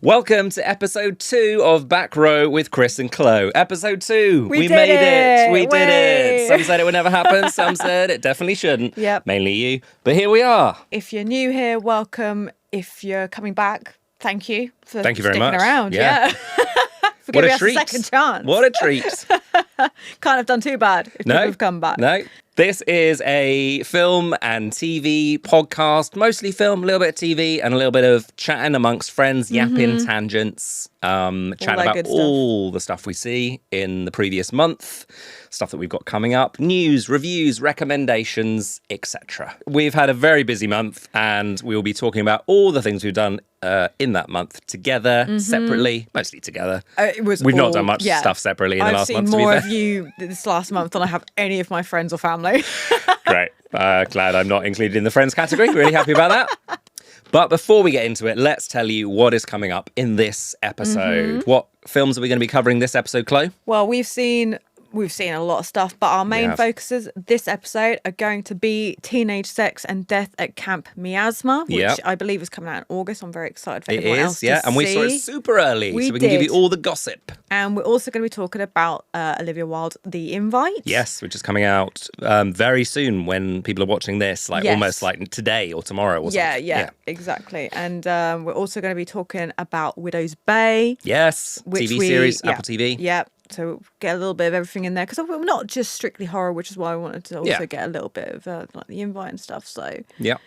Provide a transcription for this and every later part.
Welcome to episode 2 of Back Row with Chris and Chloe. Episode 2. We made it. We did it. Some said it would never happen. Some said it definitely shouldn't. Yep. Mainly you. But here we are. If you're new here, welcome. If you're coming back, thank you for Thank you very sticking much. around. Yeah. For What giving a us treat. a second chance. What a treat. Can't have done too bad if people have come back. No. This is a film and TV podcast, mostly film, a little bit of TV, and a little bit of chatting amongst friends, yapping tangents, chatting about all the stuff we see in the previous month, stuff that we've got coming up, news, reviews, recommendations, etc. We've had a very busy month, and we will be talking about all the things we've done in that month together, separately, mostly together. We've not done much stuff separately in the last month. I've seen more of you this last month than I have any of my friends or family. Great. Glad I'm not included in the friends category. Really happy about that. But before we get into it, let's tell you what is coming up in this episode. What films are we going to be covering this episode, Chloe? Well, we've seen a lot of stuff, but our main focuses this episode are going to be teenage sex and death at Camp Miasma, which I believe is coming out in August. I'm very excited for everyone else to and we saw it super early, so we can give you all the gossip. And we're also going to be talking about Olivia Wilde's The Invite. Yes, which is coming out very soon when people are watching this, almost like today or tomorrow or something. Yeah, exactly. And we're also going to be talking about Widow's Bay. Yes, TV series, Apple TV. Yeah. So get a little bit of everything in there because we're not just strictly horror, which is why I wanted to also get a little bit of like The Invite and stuff. So we're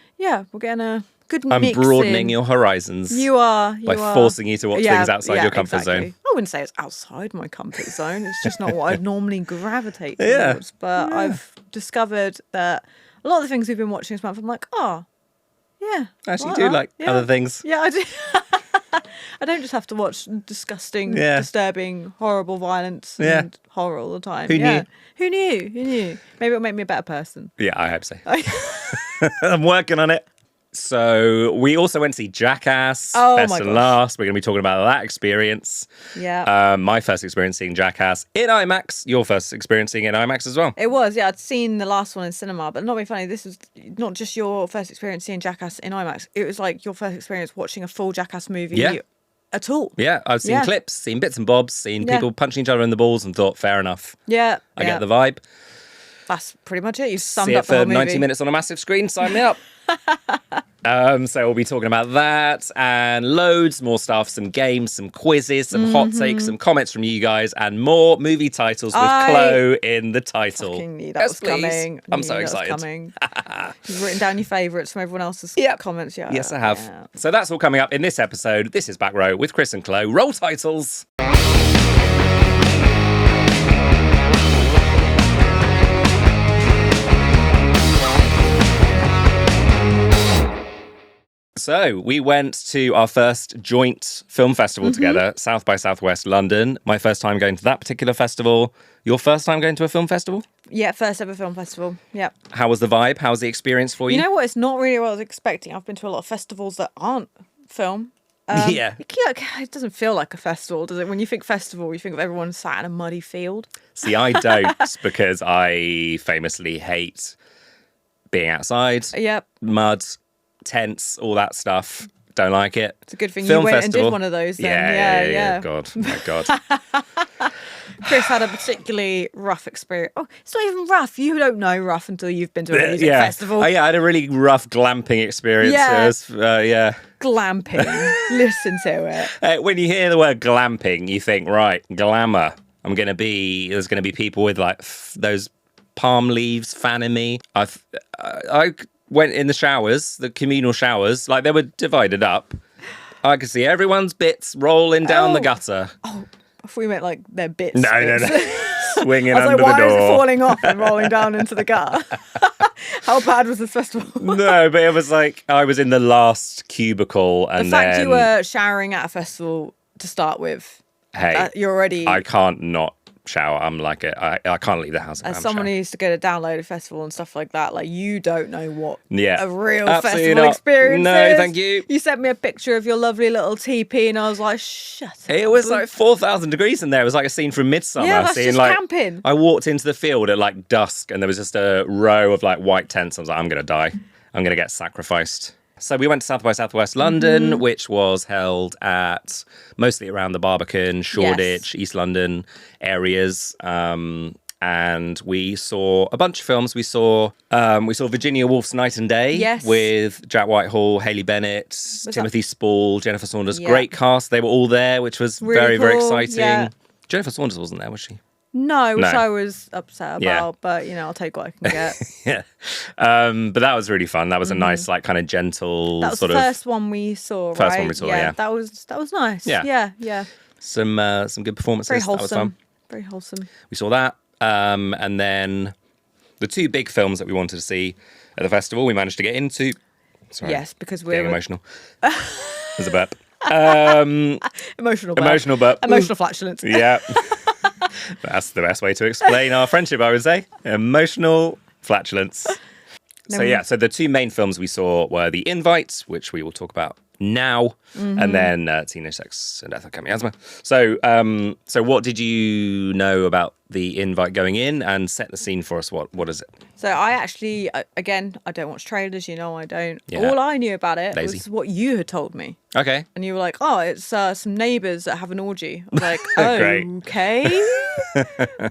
getting a good mix. I'm broadening your horizons. You are by forcing you to watch things outside your comfort zone. I wouldn't say it's outside my comfort zone. It's just not what I'd normally gravitate towards. But I've discovered that a lot of the things we've been watching this month, I'm like, I actually do like other things. Yeah, I do. I don't just have to watch disgusting, disturbing, horrible violence and horror all the time. Who knew? Who knew? Maybe it'll make me a better person. Yeah, I hope so. I'm working on it. So we also went to see Jackass, Best and Last. We're going to be talking about that experience. Yeah. My first experience seeing Jackass in IMAX. Your first experience seeing it in IMAX as well. It was, yeah. I'd seen the last one in cinema, but not being funny, this was not just your first experience seeing Jackass in IMAX. It was like your first experience watching a full Jackass movie at all. Yeah, I've seen clips, seen bits and bobs, seen people punching each other in the balls and thought, fair enough. Yeah. I get the vibe. That's pretty much it. You've summed See up it the whole for movie. 90 minutes on a massive screen. Sign me up. So we'll be talking about that and loads more stuff, some games, some quizzes, some hot takes, some comments from you guys, and more movie titles with Chloe in the title. Fucking knew that was coming. I'm so excited. You've written down your favourites from everyone else's comments. Yeah. Yes, I have. Yeah. So that's all coming up in this episode. This is Back Row with Chris and Chloe. Roll titles. So we went to our first joint film festival together, South by Southwest London. My first time going to that particular festival. Your first time going to a film festival? Yeah, first ever film festival. Yeah. How was the vibe? How was the experience for you? You know what? It's not really what I was expecting. I've been to a lot of festivals that aren't film. It doesn't feel like a festival, does it? When you think festival, you think of everyone sat in a muddy field. See, I don't because I famously hate being outside. Yep. Mud. Tents, all that stuff. Don't like it. It's a good thing Film you went festival. And did one of those then. Yeah. God, my God. Chris had a particularly rough experience. Oh, it's not even rough. You don't know rough until you've been to a music festival. I had a really rough glamping experience. Yeah. It was, Glamping. Listen to it. When you hear the word glamping, you think, right, glamour. There's going to be people with like those palm leaves fanning me. I went in the showers, the communal showers, like they were divided up. I could see everyone's bits rolling down the gutter. Oh, I thought you meant like their bits. No. Swinging under the door. Why is it falling off and rolling down into the gutter? How bad was this festival? No, but it was like I was in the last cubicle and the fact you were showering at a festival to start with. Hey, you're already. I can't not shower. I'm like I can't leave the house. As someone who used to go to Downloaded Festival and stuff like that, like you don't know what a real festival experience No, is. thank you. You sent me a picture of your lovely little teepee and I was like, shut up. It was like 4,000 degrees in there. It was like a scene from Midsummer. Yeah, that's just camping. I walked into the field at like dusk and there was just a row of like white tents. I was like, I'm going to die. I'm going to get sacrificed. So we went to South by Southwest London, which was held at mostly around the Barbican, Shoreditch, East London areas. And we saw a bunch of films. We saw Virginia Woolf's Night and Day with Jack Whitehall, Hayley Bennett, Timothy Spall, Jennifer Saunders. Great cast. They were all there, which was really very exciting. Yeah. Jennifer Saunders wasn't there, was she? No, which I was upset about, but I'll take what I can get. But that was really fun. That was a nice, like, kind of gentle that was sort the first one we saw, First one we saw, yeah. That was nice. Yeah. Some good performances. Very wholesome. That was fun. Very wholesome. We saw that. And then the two big films that we wanted to see at the festival, we managed to get into. Sorry, yes, because we're getting emotional. There's a burp. Emotional burp. Emotional burp. Emotional flatulence. Yeah. That's the best way to explain our friendship, I would say. Emotional flatulence. So the two main films we saw were The Invite, which we will talk about now, and then Teenage Sex and Death at Camp Miasma. So what did you know about The Invite going in, and set the scene for us? What is it? So I actually, again, I don't watch trailers, I don't. Yeah. All I knew about it was what you had told me. Okay. And you were like, oh, it's some neighbours that have an orgy. I was like, okay.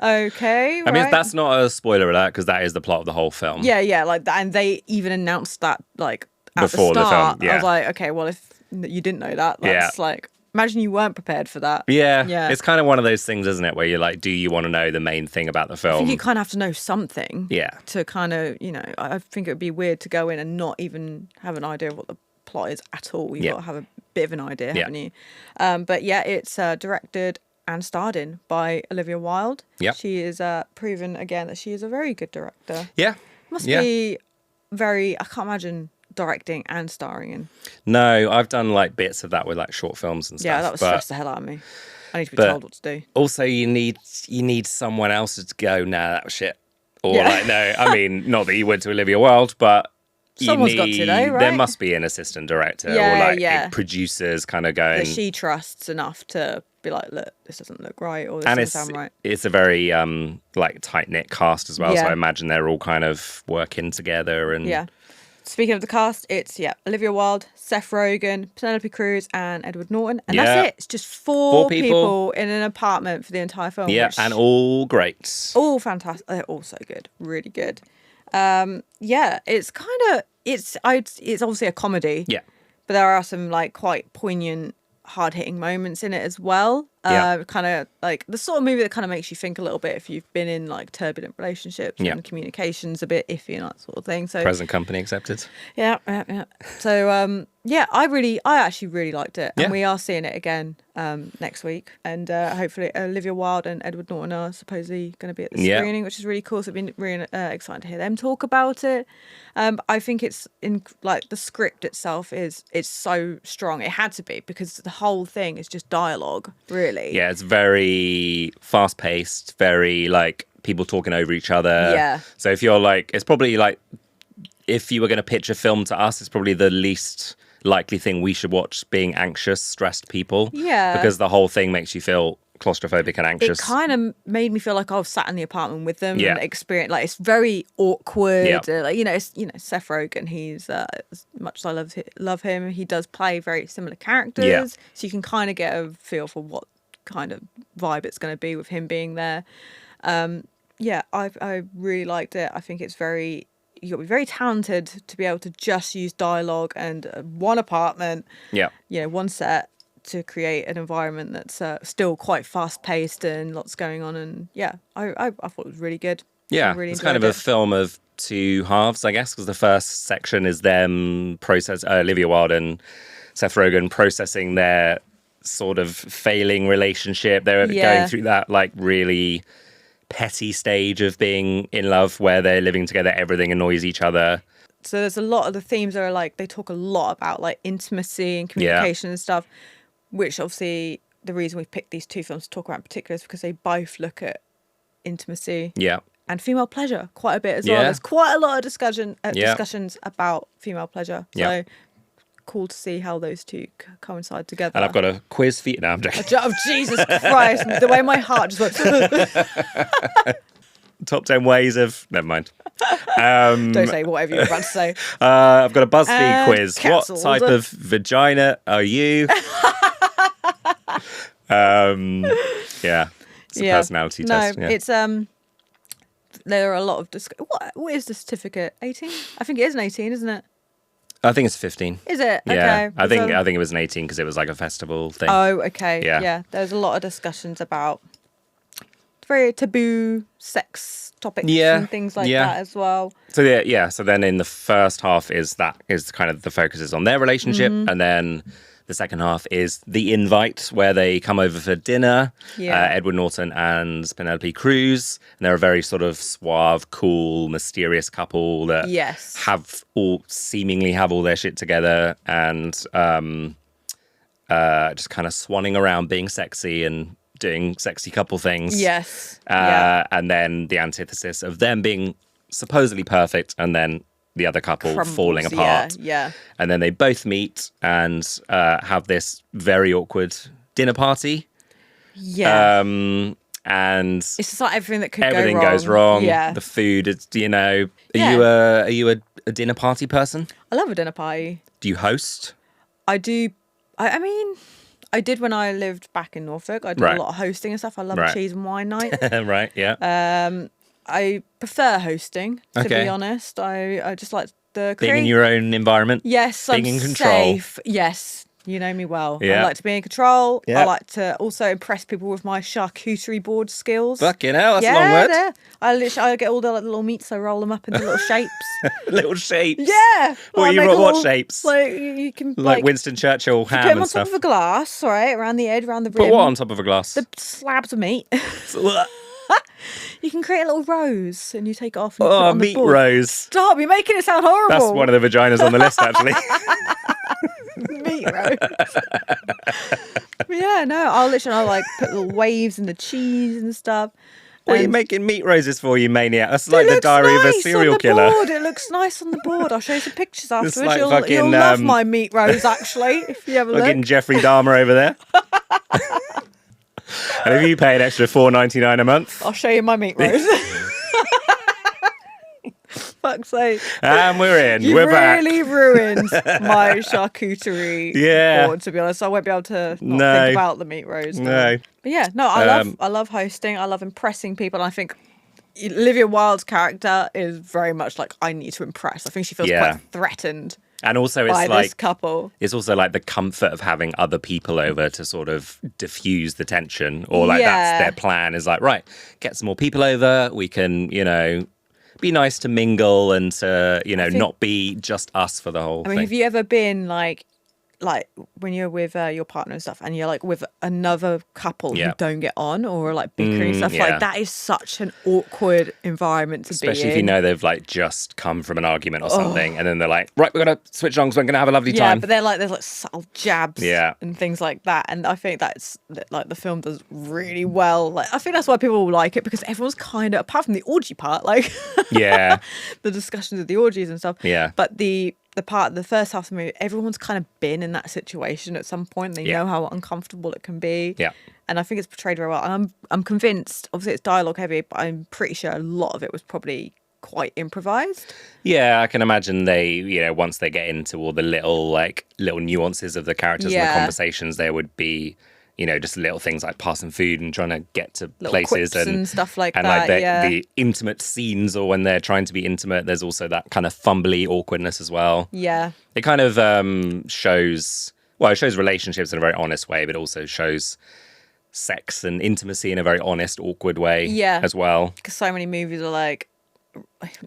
Okay. I mean, that's not a spoiler alert, because that is the plot of the whole film. Yeah, like that. And they even announced that, like, at before the start. The film, yeah. I was like, okay, well, if you didn't know that, that's like, imagine you weren't prepared for that. Yeah. It's kind of one of those things, isn't it, where you're like, do you want to know the main thing about the film? I think you kind of have to know something. Yeah. To kind of, I think it would be weird to go in and not even have an idea of what the plot is at all. You've got to have a bit of an idea, haven't you? But yeah, it's directed and starred in by Olivia Wilde. Yeah. She is proven again that she is a very good director. Yeah. Must be I can't imagine directing and starring in. No, I've done like bits of that with like short films and stuff. Yeah, that would stress the hell out of me. I need to be told what to do. Also, you need someone else to go, nah, that was shit. Or like, no, I mean, not that you went to Olivia Wilde, but someone's got to though, right? There must be an assistant director or like producers kind of going. That she trusts enough to be like, look, this doesn't look right, or this doesn't sound right. It's a very like tight-knit cast as well, so I imagine they're all kind of working together. And speaking of the cast, it's Olivia Wilde, Seth Rogen, Penelope Cruz, and Edward Norton, and that's it. It's just four people in an apartment for the entire film. Yeah, and all great, all fantastic. They're all so good, really good. It's kind of it's obviously a comedy. Yeah, but there are some like quite poignant, hard-hitting moments in it as well. Kind of like the sort of movie that kind of makes you think a little bit if you've been in like turbulent relationships and communication's a bit iffy and that sort of thing. So present company accepted. Yeah. So I actually really liked it, and we are seeing it again next week, and hopefully Olivia Wilde and Edward Norton are supposedly going to be at the screening, which is really cool. So I've been really excited to hear them talk about it. I think it's in like the script itself it's so strong. It had to be, because the whole thing is just dialogue, really. Yeah, it's very fast paced, very like people talking over each other. Yeah. So if you're like, it's probably like, if you were going to pitch a film to us, it's probably the least likely thing we should watch, being anxious, stressed people. Yeah. Because the whole thing makes you feel claustrophobic and anxious. It kind of made me feel like I was sat in the apartment with them and experience, like, it's very awkward. It's Seth Rogen. He's as much as I love him, he does play very similar characters, so you can kind of get a feel for what kind of vibe it's going to be with him being there. I really liked it. I think it's very, you got to be very talented to be able to just use dialogue and one apartment, one set, to create an environment that's still quite fast paced and lots going on. And I thought it was really good. Yeah, really it's kind of a film of two halves, I guess, because the first section is them Olivia Wilde and Seth Rogen processing their sort of failing relationship. They're going through that like really petty stage of being in love, where they're living together, everything annoys each other. So there's a lot of the themes that are like, they talk a lot about like intimacy and communication and stuff, which obviously the reason we picked these two films to talk about in particular is because they both look at intimacy and female pleasure quite a bit as well. There's quite a lot of discussions about female pleasure. So cool to see how those two coincide together. And I've got a quiz for you now. I'm joking. Oh, Jesus Christ. The way my heart just went. Top 10 ways of... Never mind. Don't say whatever you're about to say. I've got a BuzzFeed quiz. Cancelled. What type of vagina are you? Yeah. It's a personality test. No, it's... There are a lot of... What is the certificate? 18? I think it is an 18, isn't it? I think it's 15. Is it? Yeah. Okay. I think it was an 18 because it was like a festival thing. Oh, okay. Yeah. There's a lot of discussions about very taboo sex topics and things like that as well. So so then in the first half is kind of the focus is on their relationship, and then the second half is the invite where they come over for dinner. Edward Norton and Penelope Cruz, and they're a very sort of suave, cool, mysterious couple that seemingly have all their shit together and just kind of swanning around being sexy and doing sexy couple things. Yes. And then the antithesis of them being supposedly perfect and then the other couple falling apart. Yeah. And then they both meet and have this very awkward dinner party. Yeah. And it's just like everything that could everything go wrong. goes wrong. Yeah. The food is, are you a dinner party person? I love a dinner party. Do you host? I do. I mean, I did when I lived back in Norfolk. I did a lot of hosting and stuff. I love a cheese and wine night. Right, yeah. I prefer hosting, to be honest. I just like being in your own environment. Yes, being I'm in control. Safe. Yes, you know me well. Yeah. I like to be in control. Yeah. I like to also impress people with my charcuterie board skills. Fucking hell, that's a long word. Yeah. I get all the little meats. I roll them up into little shapes. Little shapes. Yeah. What shapes? Like you can like Winston Churchill ham put them and on stuff. top of a glass, all right, around the edge, around the rim. Put what on top of a glass? The slabs of meat. You can create a little rose and you take it off and put it on meat the board. rose. Stop, you're making it sound horrible. That's one of the vaginas on the list, actually. Meat rose. Yeah, no, I'll like put little waves in the cheese and stuff. What are you making meat roses for, you maniac? That's like the diary of a serial killer. Board. It looks nice on the board. I'll show you some pictures afterwards. Like you'll love my meat rose, actually, if you ever look. Fucking Jeffrey Dahmer over there. And if you pay an extra $4.99 a month, I'll show you my meat rose. Fuck's sake. And we're in. You've we're back. really ruined my charcuterie board, to be honest. I won't be able to not think about the meat rose. No. But yeah, no, I love hosting. I love impressing people. And I think Olivia Wilde's character is very much like, I need to impress. I think she feels quite threatened. And also it's by this couple. It's also like the comfort of having other people over to sort of diffuse the tension, or like that's their plan, is like, right, get some more people over. We can, be nice to mingle and to, not be just us for the whole thing. Have you ever been like when you're with your partner and stuff and you're like with another couple who don't get on or like bickering and stuff, like that is such an awkward environment to be in. Especially if you know they've like just come from an argument or something and then they're like, right, we're going to switch on because we're going to have a lovely time. Yeah, but there's like subtle jabs and things like that. And I think that's like the film does really well. Like I think that's why people will like it, because everyone's kind of, apart from the orgy part, like the discussions of the orgies and stuff. Yeah. But the first half of the movie, everyone's kind of been in that situation at some point. They know how uncomfortable it can be. Yeah. And I think it's portrayed very well. And I'm convinced, obviously it's dialogue heavy, but I'm pretty sure a lot of it was probably quite improvised. Yeah, I can imagine they, once they get into all the little nuances of the characters and the conversations, there would be, just little things like passing food and trying to get to little places and stuff like and that. Like the intimate scenes, or when they're trying to be intimate, there's also that kind of fumbly awkwardness as well. Yeah. It kind of shows relationships in a very honest way, but also shows sex and intimacy in a very honest, awkward way as well. Because so many movies are like,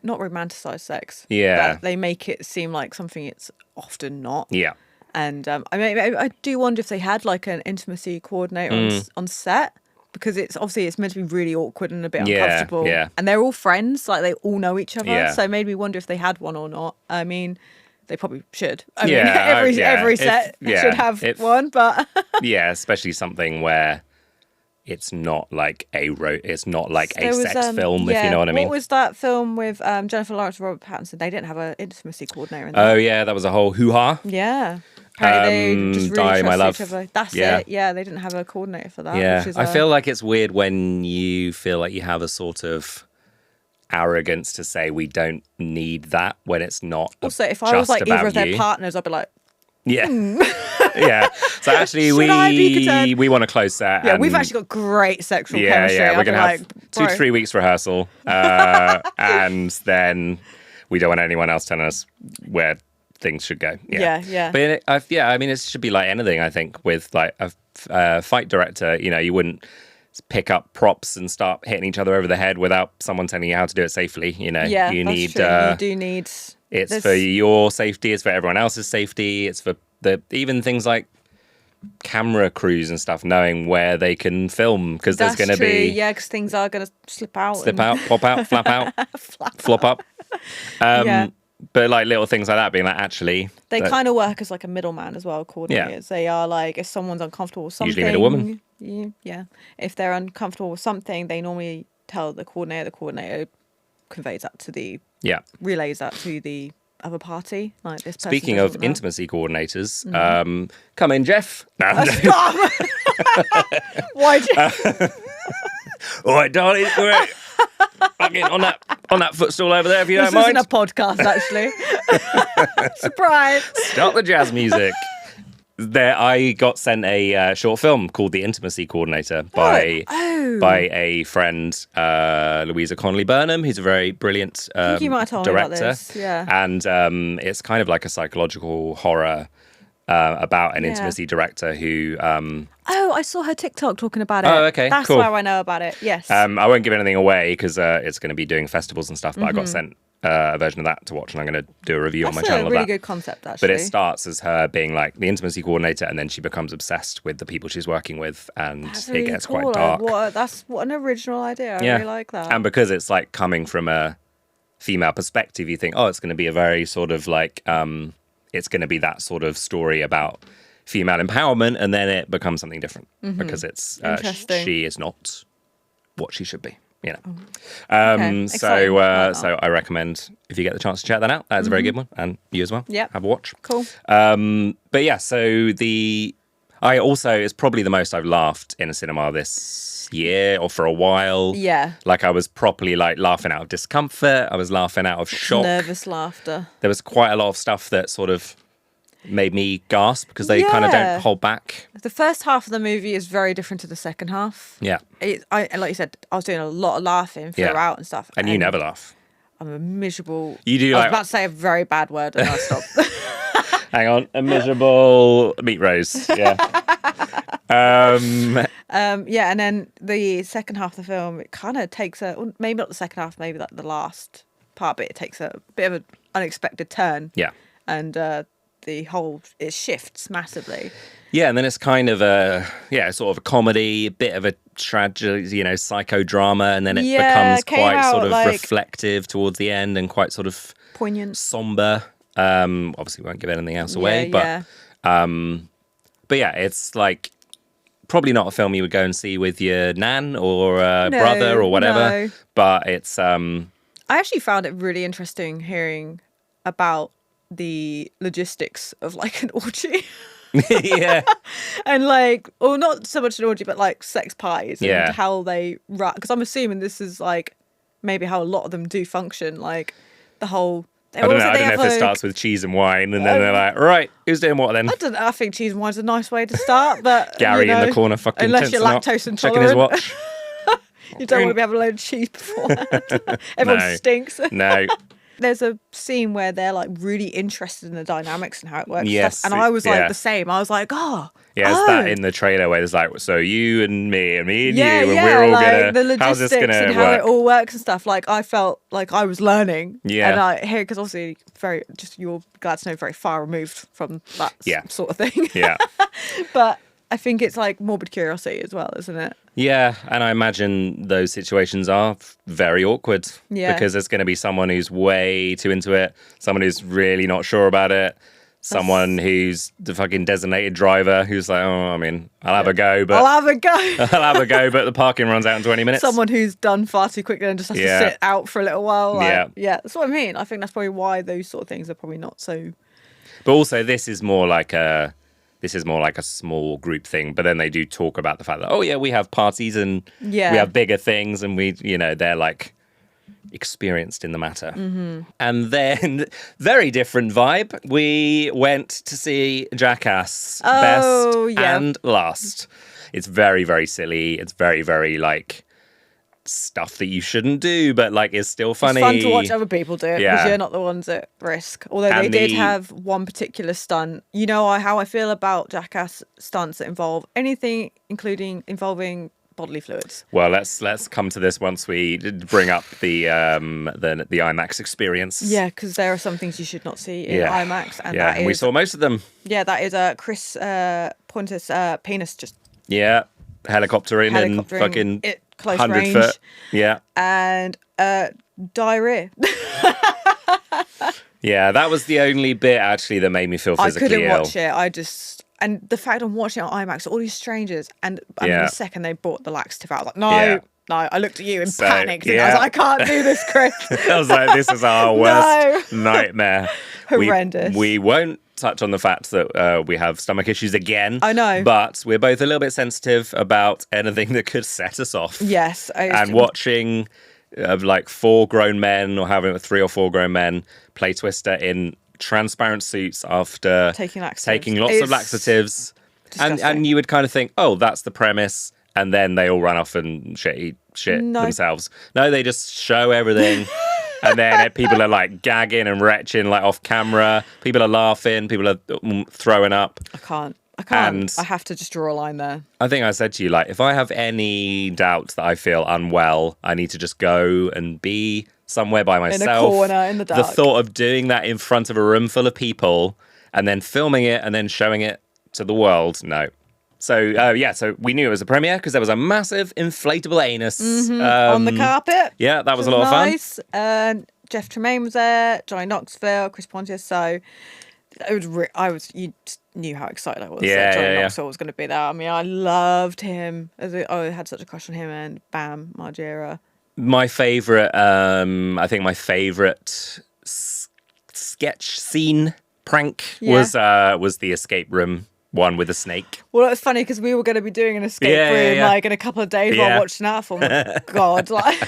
not romanticize sex. Yeah. But they make it seem like something it's often not. Yeah. And I do wonder if they had like an intimacy coordinator on set, because it's meant to be really awkward and a bit uncomfortable. Yeah. And they're all friends, like they all know each other. Yeah. So it made me wonder if they had one or not. I mean, they probably should. I mean, every set should have one, but especially something where it's not like a sex film, if you know what I mean. What was that film with Jennifer Lawrence and Robert Pattinson? They didn't have an intimacy coordinator in that. Oh yeah, that was a whole hoo-ha. Yeah. Apparently they just really trust each other. That's it. Yeah, they didn't have a coordinator for that. Yeah, I feel like it's weird when you feel like you have a sort of arrogance to say we don't need that when it's not. Also, if I was like either of their partners, I'd be like, yeah. Yeah. So actually, we want to close that. Yeah, we've actually got great sexual chemistry. Yeah, we're going to have 2 to 3 weeks rehearsal. And then we don't want anyone else telling us where things should go. Yeah. But I mean, it should be like anything, I think, with like a fight director. You know, you wouldn't pick up props and start hitting each other over the head without someone telling you how to do it safely. You know, you need. True. You do need. It's for your safety. It's for everyone else's safety. It's for even things like camera crews and stuff, knowing where they can film, because there's going to be because things are going to slip out, pop out, flap out, flop up. But like little things like that, being like, actually, they kind of work as like a middleman as well. Coordinators, they are like, if someone's uncomfortable with something, usually middle woman. Yeah, if they're uncomfortable with something, they normally tell the coordinator. The coordinator conveys that to relays that to the other party. Like this. Speaking of intimacy coordinators, come in, Jeff. No, stop. Why, Jeff? All right, darling. All right. Fucking on that footstool over there, if you don't mind. This isn't a podcast, actually. Surprise! Start the jazz music. There, I got sent a short film called The Intimacy Coordinator by a friend, Louisa Connolly Burnham, who's a very brilliant I think you might have told director. Me about this. Yeah. And it's kind of like a psychological horror about an intimacy director who. I saw her TikTok talking about it. Oh, okay, that's cool. why I know about it. Yes. I won't give anything away because it's going to be doing festivals and stuff. But I got sent a version of that to watch, and I'm going to do a review on my channel of that. That's a really good concept, actually. But it starts as her being like the intimacy coordinator, and then she becomes obsessed with the people she's working with, and it gets quite dark. What an original idea. I really like that. And because it's like coming from a female perspective, you think, it's going to be a very sort of like, it's going to be that sort of story about female empowerment, and then it becomes something different because it's she is not what she should be. You know, so I recommend if you get the chance to check that out. That's a very good one, and you as well. Yeah, have a watch. Cool. But yeah, so it's probably the most I've laughed in a cinema this year or for a while. Yeah, like I was properly like laughing out of discomfort. I was laughing out of shock, nervous laughter. There was quite a lot of stuff that sort of made me gasp because they kind of don't hold back. The first half of the movie is very different to the second half. Yeah. Like you said, I was doing a lot of laughing throughout and stuff. And you never laugh. I'm a miserable... You do I was about to say a very bad word and I stopped. Hang on. A miserable meat roast. Yeah. And then the second half of the film, it kind of takes maybe not the second half, maybe like the last part, but it takes a bit of an unexpected turn. Yeah. And it shifts massively. Yeah, and then it's kind of sort of a comedy, a bit of a tragedy, psychodrama, and then it becomes quite sort of reflective towards the end and quite sort of poignant, somber. Obviously, we won't give anything else away, but yeah, it's like probably not a film you would go and see with your nan or brother or whatever. No. But it's. I actually found it really interesting hearing about the logistics of like an orgy. Yeah. And not so much an orgy, but like sex pies and how they run. Because I'm assuming this is like maybe how a lot of them do function. Like the whole. I don't know if it starts with cheese and wine and then they're like, right, who's doing what then? I don't know. I think cheese and wine's a nice way to start, but Gary in the corner fucking unless you're lactose intolerant, checking his watch. You don't want to be having a load of cheese beforehand. Everyone stinks. No. There's a scene where they're like really interested in the dynamics and how it works. Yes, and I was like the same. I was like, it's that in the trailer where there's like, so you and me and me and you, and we're all like the logistics how's this gonna and how it all works and stuff. Like I felt like I was learning. Yeah, and I hear because obviously you're glad to know very far removed from that sort of thing. Yeah, but I think it's like morbid curiosity as well, isn't it? Yeah, and I imagine those situations are very awkward. Yeah. Because there's going to be someone who's way too into it, someone who's really not sure about it, someone who's the fucking designated driver who's like, I'll have a go, but I'll have a go, but the parking runs out in 20 minutes. Someone who's done far too quickly and just has to sit out for a little while. Yeah, that's what I mean. I think that's probably why those sort of things are probably not so. But also, this is more like a small group thing, but then they do talk about the fact that, we have parties and we have bigger things and they're like experienced in the matter. And then, very different vibe, we went to see Jackass, best and last. It's very, very silly. It's very, very, like, stuff that you shouldn't do, but, like, it's still funny. It's fun to watch other people do it because you're not the ones at risk. Although they did have one particular stunt. You know how I feel about Jackass stunts that involve anything, involving bodily fluids. Well, let's come to this once we bring up the IMAX experience. Yeah, because there are some things you should not see in IMAX, and we saw most of them. Yeah, that is Chris Pontus' penis just helicoptering and fucking close 100 range. foot. Yeah, and diarrhea. Yeah, that was the only bit actually that made me feel physically ill. I couldn't watch it. And the fact I'm watching it on IMAX, all these strangers, and the second they brought the laxative out, I was like, no, I looked at you and panicked, and I was like, I can't do this, Chris. I was like, this is our worst nightmare. Horrendous. We won't touch on the fact that we have stomach issues again. I know. But we're both a little bit sensitive about anything that could set us off. Yes. And watching like 4 grown men, or having 3 or 4 grown men play Twister in transparent suits after taking lots of laxatives. And you would kind of think, oh, that's the premise. And then they all run off and shit themselves. No, they just show everything. And then people are like gagging and retching like off camera. People are laughing. People are throwing up. I can't. And I have to just draw a line there. I think I said to you, like, if I have any doubt that I feel unwell, I need to just go and be somewhere by myself. In a corner, in the dark. The thought of doing that in front of a room full of people and then filming it and then showing it to the world, no. So, so we knew it was a premiere because there was a massive inflatable anus. On the carpet. Yeah, that was a lot of fun. Nice. Jeff Tremaine was there, Johnny Knoxville, Chris Pontius. So you just knew how excited I was that Johnny Knoxville was going to be there. I mean, I loved him. I had such a crush on him and Bam Margera. My favourite, I think my favourite sketch scene prank was the escape room one with a snake. Well, it was funny because we were going to be doing an escape room like in a couple of days while watching that. I thought, oh God, like.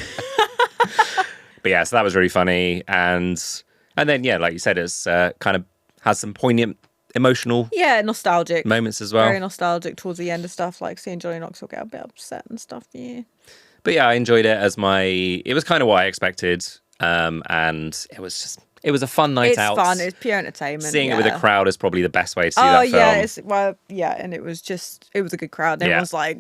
But yeah, so that was really funny, and then like you said, it's kind of has some poignant, emotional, nostalgic moments as well. Very nostalgic towards the end of stuff, like seeing Johnny Knoxville get a bit upset and stuff. Yeah. But yeah, I enjoyed it it was kind of what I expected, and it was a fun night out. It's fun. It's pure entertainment. Seeing it with a crowd is probably the best way to see that film. And it was a good crowd. Everyone was like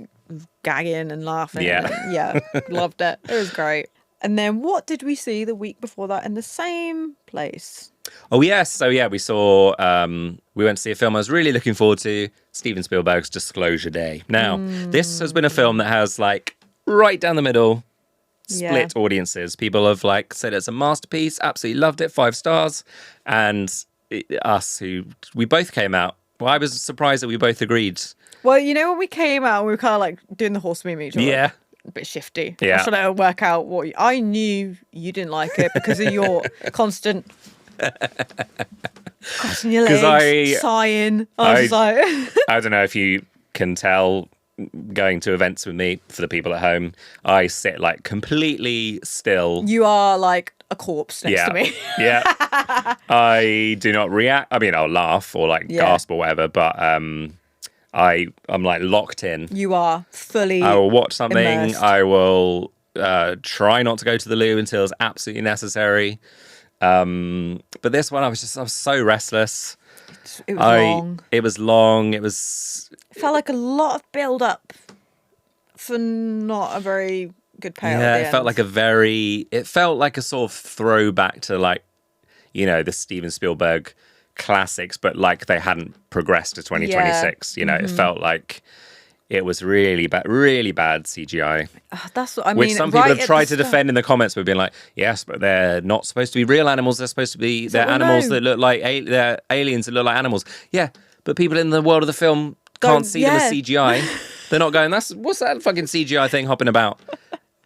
gagging and laughing. Yeah. Loved it. It was great. And then what did we see the week before that in the same place? Oh, yes. So, we saw, we went to see a film I was really looking forward to, Steven Spielberg's Disclosure Day. Now, this has been a film that has, like, right down the middle, split audiences. People have, like, said it's a masterpiece, absolutely loved it, 5 stars. And we both came out. Well, I was surprised that we both agreed. Well, you know, when we came out, we were kind of, like, doing the horse meet. Yeah. A bit shifty. Yeah. I was trying to work out what I knew you didn't like it because of your constant crossing your legs, sighing. I was like, I don't know if you can tell going to events with me, for the people at home, I sit like completely still. You are like a corpse next to me. Yeah. I do not react. I mean, I'll laugh or like gasp or whatever, but I'm like locked in. You are fully I will watch something. immersed. I will try not to go to the loo until it's absolutely necessary. But this one, I was so restless. It was long. It was long. It felt like a lot of build up for not a very good payout. Yeah, it felt like a sort of throwback to like, you know, the Steven Spielberg classics, but like they hadn't progressed to 2026. You know, it felt like it was really bad CGI. That's what I mean. Which some people have tried to defend in the comments, but being like, yes, but they're not supposed to be real animals. They're supposed to be animals that look like they're aliens that look like animals. Yeah, but people in the world of the film can't see them as CGI. They're not going, what's that fucking CGI thing hopping about?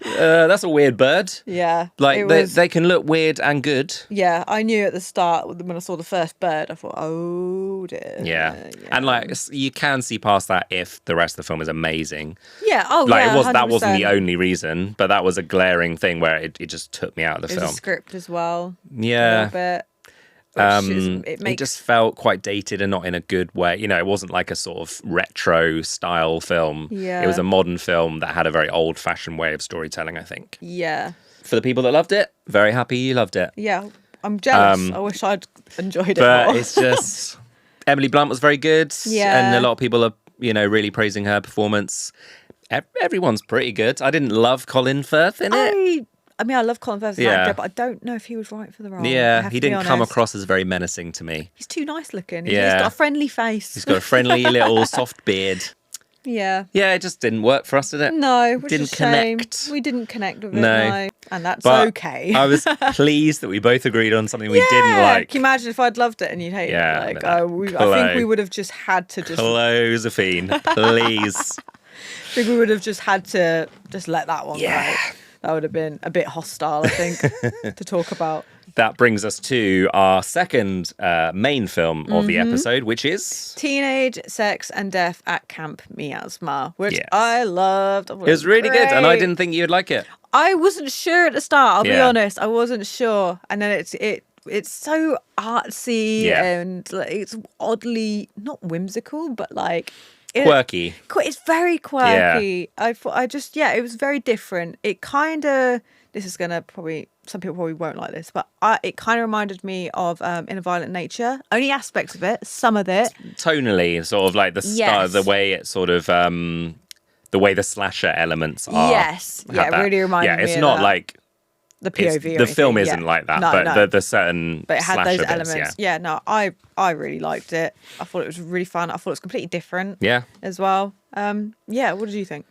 That's a weird bird. Yeah. Like, they can look weird and good. Yeah, I knew at the start when I saw the first bird, I thought, oh dear. Yeah. And like, you can see past that if the rest of the film is amazing. Yeah, oh like, yeah, that wasn't the only reason, but that was a glaring thing where it just took me out of the film. It was a script as well. Yeah. A little bit. It just felt quite dated and not in a good way. You know, it wasn't like a sort of retro style film. Yeah. It was a modern film that had a very old fashioned way of storytelling, I think. Yeah. For the people that loved it, very happy you loved it. Yeah, I'm jealous. I wish I'd enjoyed it but more. It's just, Emily Blunt was very good. Yeah. And a lot of people are, you know, really praising her performance. Everyone's pretty good. I didn't love Colin Firth in it. I mean, I love Colin Firth as an actor, but I don't know if he was right for the role. Yeah, he didn't come across as very menacing to me. He's too nice looking. He's got a friendly face. He's got a friendly little soft beard. Yeah. Yeah, it just didn't work for us, did it? No, which didn't is a shame. connect. We didn't connect with it, no. And that's okay. I was pleased that we both agreed on something we didn't like. Can you imagine if I'd loved it and you'd hate it? Like, I think we would have just had to just... Josephine, please. I think we would have just had to just let that one go. That would have been a bit hostile, I think, to talk about. That brings us to our second main film of the episode, which is... Teenage Sex and Death at Camp Miasma, which I loved. It was really good, and I didn't think you'd like it. I wasn't sure at the start, I'll be honest. I wasn't sure. And then it's so artsy and like, it's oddly, not whimsical, but like... quirky. It's very quirky. Yeah. It was very different. It kind of, this is going to probably, some people probably won't like this, but it kind of reminded me of In a Violent Nature. Only aspects of it, some of it. Tonally, sort of like the style, the way it sort of, the way the slasher elements are. Yes. Yeah, it really reminded me of that. It's not like, the POV. The film isn't like that, but the certain but it had those bits, elements. Yeah, no, I really liked it. I thought it was really fun. I thought it was completely different. Yeah. As well. What did you think?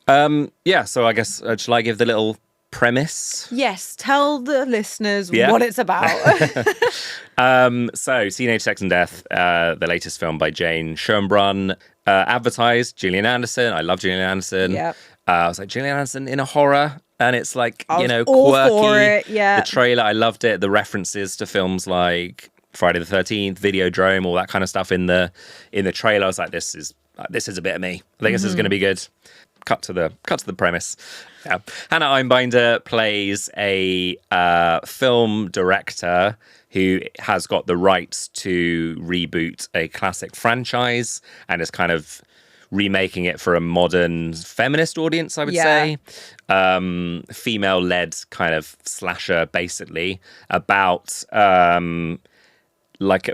So I guess shall I give the little premise? Yes, tell the listeners what it's about. So Teenage Sex and Death, the latest film by Jane Schoenbrunn, advertised Gillian Anderson. I love Gillian Anderson. Yeah. I was like, Gillian Anderson in a horror. And it's like, quirky. For it, the trailer, I loved it. The references to films like Friday the 13th, Videodrome, all that kind of stuff in the trailer. I was like, this is a bit of me. I think this is going to be good. Cut to the premise. Yeah. Hannah Einbinder plays a film director who has got the rights to reboot a classic franchise and is kind of remaking it for a modern feminist audience, I would say. Female-led kind of slasher, basically, about like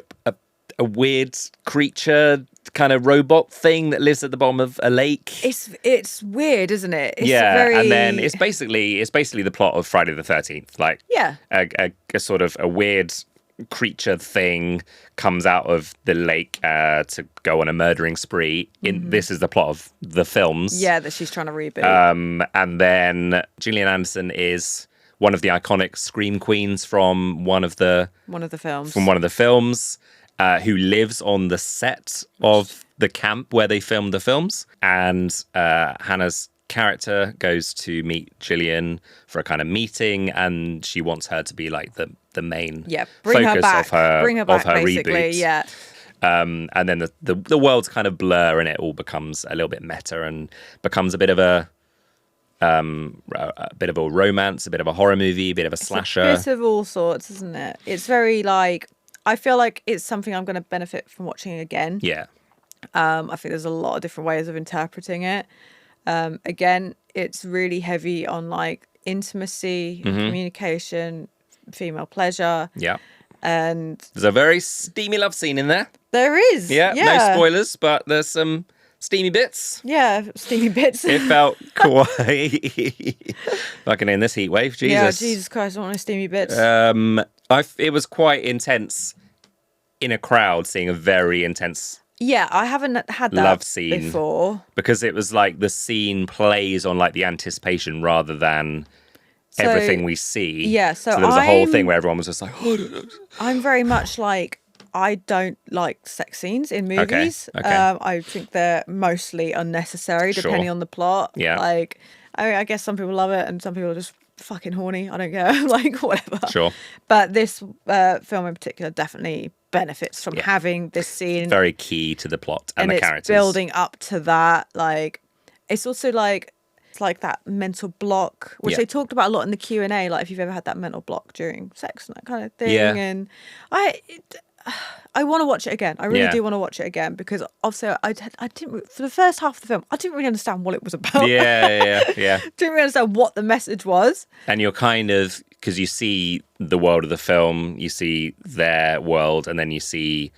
a weird creature kind of robot thing that lives at the bottom of a lake. It's weird, isn't it? It's and then it's basically the plot of Friday the 13th. Like a sort of a weird creature thing comes out of the lake to go on a murdering spree. This is the plot of the films. Yeah, that she's trying to reboot. And then Gillian Anderson is one of the iconic scream queens from one of the films. Who lives on the set of the camp where they filmed the films. And Hannah's character goes to meet Gillian for a kind of meeting, and she wants her to be like the main focus of her reboot. Yeah. And then the worlds kind of blur, and it all becomes a little bit meta and becomes a bit of a romance, a bit of a horror movie, a bit of a slasher. It's a bit of all sorts, isn't it? It's very like, I feel like it's something I'm going to benefit from watching again. Yeah. I think there's a lot of different ways of interpreting it. Again, it's really heavy on like intimacy, communication, female pleasure. Yeah. And there's a very steamy love scene in there. There is. Yeah. No spoilers, but there's some steamy bits. Yeah, steamy bits. It felt quite fucking in this heat wave. Jesus. Yeah, Jesus Christ, I want no steamy bits. It was quite intense in a crowd, seeing a very intense I haven't had that love scene before. Because it was like the scene plays on like the anticipation rather than everything we see. Yeah, so there was a whole thing where everyone was just like, oh. I'm very much like, I don't like sex scenes in movies. Okay. I think they're mostly unnecessary depending on the plot. Yeah. Like, I guess some people love it and some people are just fucking horny. I don't care. Like, whatever. Sure. But this film in particular definitely benefits from having this scene. Very key to the plot and the characters. Building up to that. Like, it's also like, it's like that mental block, which they talked about a lot in the Q&A, like if you've ever had that mental block during sex and that kind of thing. Yeah. And I want to watch it again. I really do want to watch it again because obviously I didn't, for the first half of the film, I didn't really understand what it was about. Yeah. Didn't really understand what the message was. And you're kind of, because you see the world of the film, you see their world, and then you see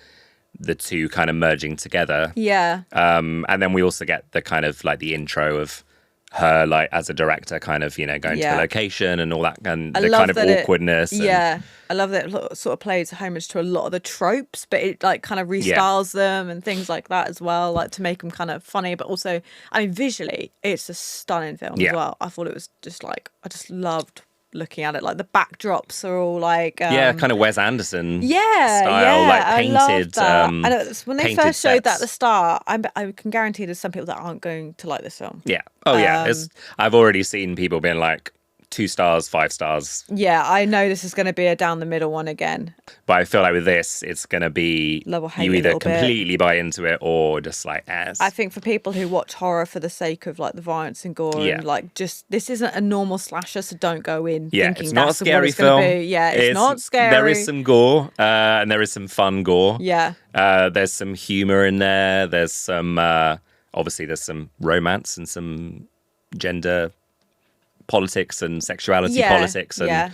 the two kind of merging together. Yeah. And then we also get the kind of like the intro of her, like as a director, kind of, you know, going to the location and all that, and the kind of awkwardness. I love that it sort of plays homage to a lot of the tropes, but it like kind of restyles them and things like that as well, like to make them kind of funny. But also, I mean, visually, it's a stunning film as well. I thought it was just like, I just loved looking at it. Like the backdrops are all like kind of Wes Anderson style, like painted. I love that. And when they first showed that at the start, I can guarantee there's some people that aren't going to like this film. I've already seen people being like 2 stars, 5 stars. Yeah, I know this is going to be a down the middle one again. But I feel like with this, it's going to be you either completely buy into it or just like as. I think for people who watch horror for the sake of like the violence and gore and like just this isn't a normal slasher, so don't go in thinking it's not that's a scary what it's film. Be. Yeah, it's not scary. There is some gore and there is some fun gore. Yeah. There's some humor in there. There's some obviously there's some romance and some gender politics and sexuality politics. And,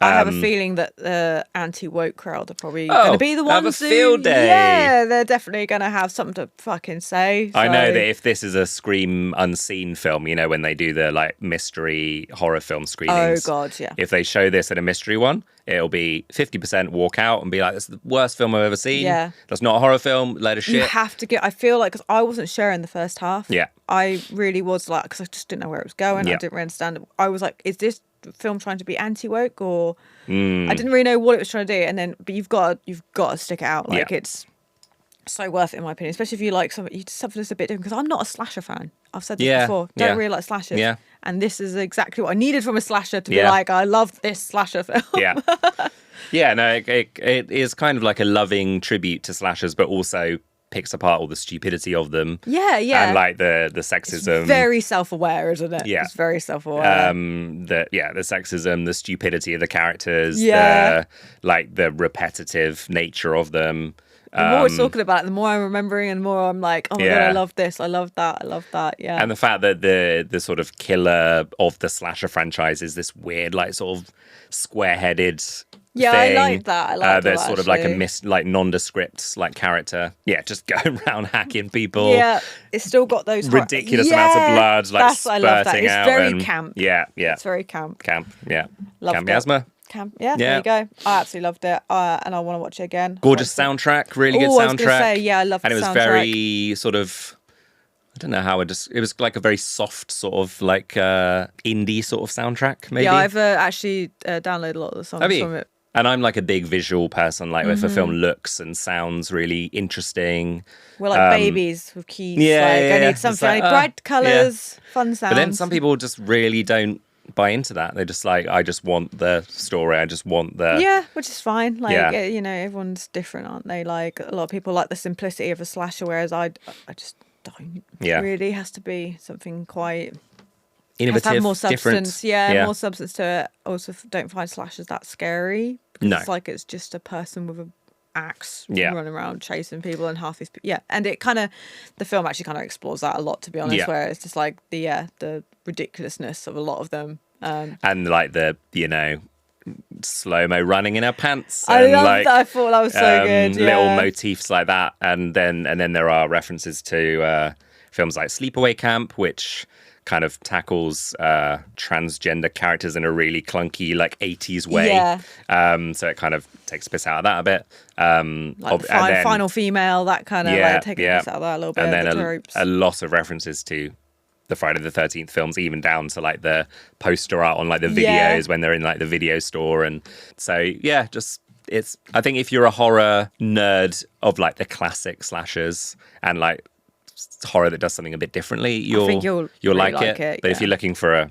I have a feeling that the anti-woke crowd are probably going to be the ones have a field day. Yeah, they're definitely going to have something to fucking say. So. I know that if this is a Scream Unseen film, you know, when they do the like mystery horror film screenings. Oh God, yeah. If they show this at a mystery one, it'll be 50% walk out and be like, "That's the worst film I've ever seen. Yeah, that's not a horror film. Load of shit." You have to get. I feel like because I wasn't sure in the first half. Yeah, I really was like because I just didn't know where it was going. I didn't really understand it. I was like, "Is this film trying to be anti-woke or?" I didn't really know what it was trying to do. And then, but you've got to stick it out. Like it's so worth it in my opinion, especially if you like something that's a bit different. Because I'm not a slasher fan. I've said this before. Don't really like slashers. Yeah. And this is exactly what I needed from a slasher to be like, I love this slasher film. No, it is kind of like a loving tribute to slashers, but also picks apart all the stupidity of them. Yeah. And like the sexism. It's very self-aware, isn't it? Yeah. It's very self-aware. The sexism, the stupidity of the characters, the repetitive nature of them. The more we're talking about it, the more I'm remembering and the more I'm like, oh my God, I love this. I love that. Yeah. And the fact that the sort of killer of the slasher franchise is this weird, like sort of square-headed thing. I like that. I like that. There's sort of like a nondescript like character. Yeah, just going around hacking people. Yeah, it's still got those ridiculous amounts of blood like spurting I love that. It's out. very camp. Yeah. It's very camp. Yeah. Loved Camp Miasma. There you go. I absolutely loved it, and I want to watch it again. Gorgeous soundtrack, really good soundtrack. I was going to say, I love the soundtrack. And it was very sort of, I don't know how it was like a very soft sort of like indie sort of soundtrack, maybe. Yeah, I've actually downloaded a lot of the songs from it. And I'm like a big visual person, like if a film looks and sounds really interesting. We're like babies with keys. I need something, like, bright colours, fun sounds. But then some people just really don't buy into that. They're just like, I just want the story. I just want the... Yeah, which is fine. Like, you know, everyone's different, aren't they? Like, a lot of people like the simplicity of a slasher, whereas I just don't. Yeah. It really has to be something quite... innovative, have more substance. Different. More substance to it. Also, don't find slashers that scary. Because it's like it's just a person with an axe running around chasing people and half these people. Yeah, and it kind of, the film actually kind of explores that a lot, to be honest, where it's just like the ridiculousness of a lot of them. And like the, you know, slow-mo running in her pants. I and love like, that. I thought that was so good. Little motifs like that. And then there are references to films like Sleepaway Camp, which kind of tackles transgender characters in a really clunky like 80s way. So it kind of takes a piss out of that a bit. Like final female, that kind of like taking a piss out of that a little bit. And then a lot of references to the Friday the 13th films, even down to like the poster art on like the videos when they're in like the video store. And so I think if you're a horror nerd of like the classic slashers and like horror that does something a bit differently, I think you'll really like it. But if you're looking for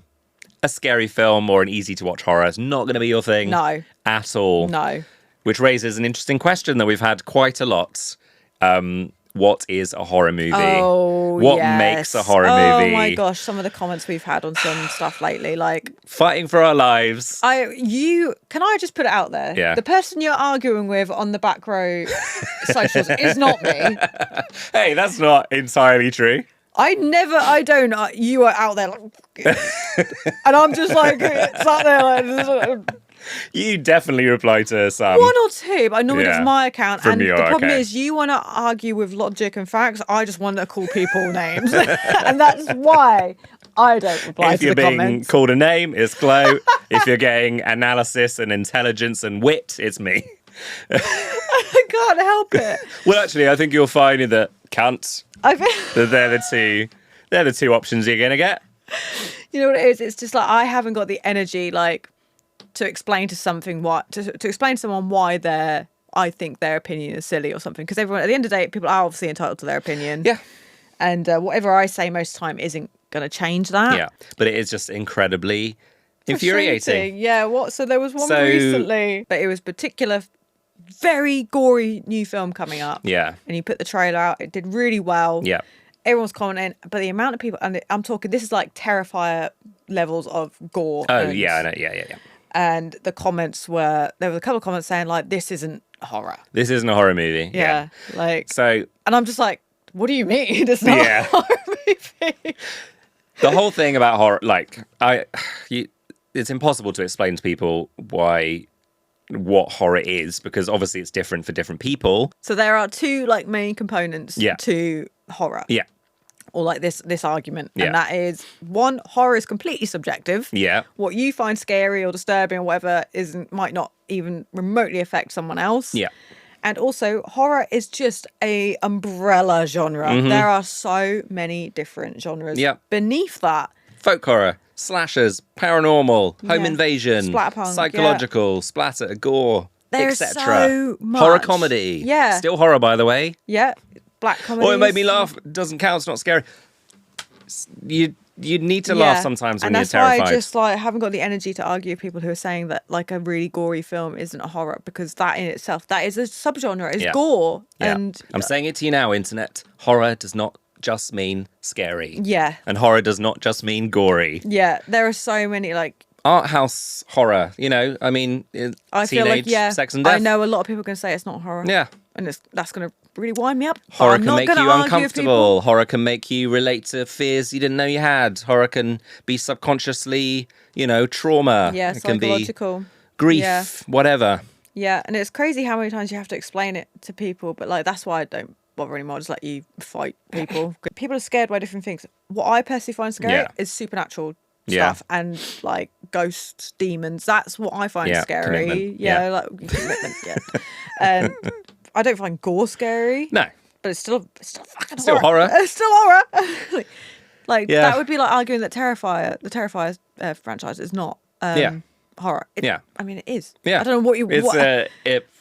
a scary film or an easy to watch horror, it's not going to be your thing. No. At all. No. Which raises an interesting question that we've had quite a lot. What is a horror movie? What makes a horror movie? Oh my gosh, some of the comments we've had on some stuff lately, like fighting for our lives. Can I just put it out there? Yeah. The person you're arguing with on the back row socials is not me. Hey, that's not entirely true. You are out there like, and I'm just like sat there like. You definitely reply to some. One or two, but I normally it's my account. From and you, the problem is you want to argue with logic and facts. I just want to call people names. And that's why I don't reply to the comments. If you're being called a name, it's Chloe. If you're getting analysis and intelligence and wit, it's me. I can't help it. Well, actually, I think you'll find that cunt. They're the two options you're going to get. You know what it is? It's just like I haven't got the energy, like, to explain to explain to someone why I think their opinion is silly or something. Because everyone, at the end of the day, people are obviously entitled to their opinion. Yeah. And whatever I say most of the time isn't going to change that. Yeah. But it is just incredibly infuriating. Yeah. So there was one recently, but it was particular, very gory new film coming up. Yeah. And he put the trailer out. It did really well. Yeah. Everyone's commenting, but the amount of people, and I'm talking, this is like Terrifier levels of gore. Oh, yeah, I know. Yeah. And the comments there was a couple of comments saying like, this isn't horror. This isn't a horror movie. Yeah. So. And I'm just like, what do you mean? It's not a horror movie. The whole thing about horror, like, it's impossible to explain to people what horror is, because obviously it's different for different people. So there are two like main components to horror. Yeah. Or like this argument. And that is, one, horror is completely subjective. Yeah. What you find scary or disturbing or whatever might not even remotely affect someone else. Yeah. And also, horror is just a umbrella genre. Mm-hmm. There are so many different genres beneath that. Folk horror, slashers, paranormal, home invasion, splatterpunk, psychological, splatter, gore, there's etc. So much. Horror comedy. Yeah. Still horror, by the way. Yeah. Black comedy. Oh, it made me laugh. Doesn't count. It's not scary. You need to laugh sometimes when you're terrified. And that's why I just like haven't got the energy to argue with people who are saying that like a really gory film isn't a horror, because that in itself, that is a subgenre. It's gore. Yeah. And I'm saying it to you now, internet. Horror does not just mean scary. Yeah. And horror does not just mean gory. Yeah. There are so many like art house horror, I mean, I feel like, sex and death. I know a lot of people can say it's not horror. Yeah. And that's going to really wind me up. Horror can make you uncomfortable. Horror can make you relate to fears you didn't know you had. Horror can be subconsciously, trauma. Yeah, it psychological. Can be grief, whatever. Yeah, and it's crazy how many times you have to explain it to people. But like, that's why I don't bother anymore. I just let you fight people. People are scared by different things. What I personally find scary is supernatural stuff and like ghosts, demons. That's what I find scary. Like commitment. And I don't find gore scary. No, but it's still fucking horror. It's still horror. That would be like arguing that the Terrifier franchise is not horror. I mean, it is. Yeah, I don't know what you.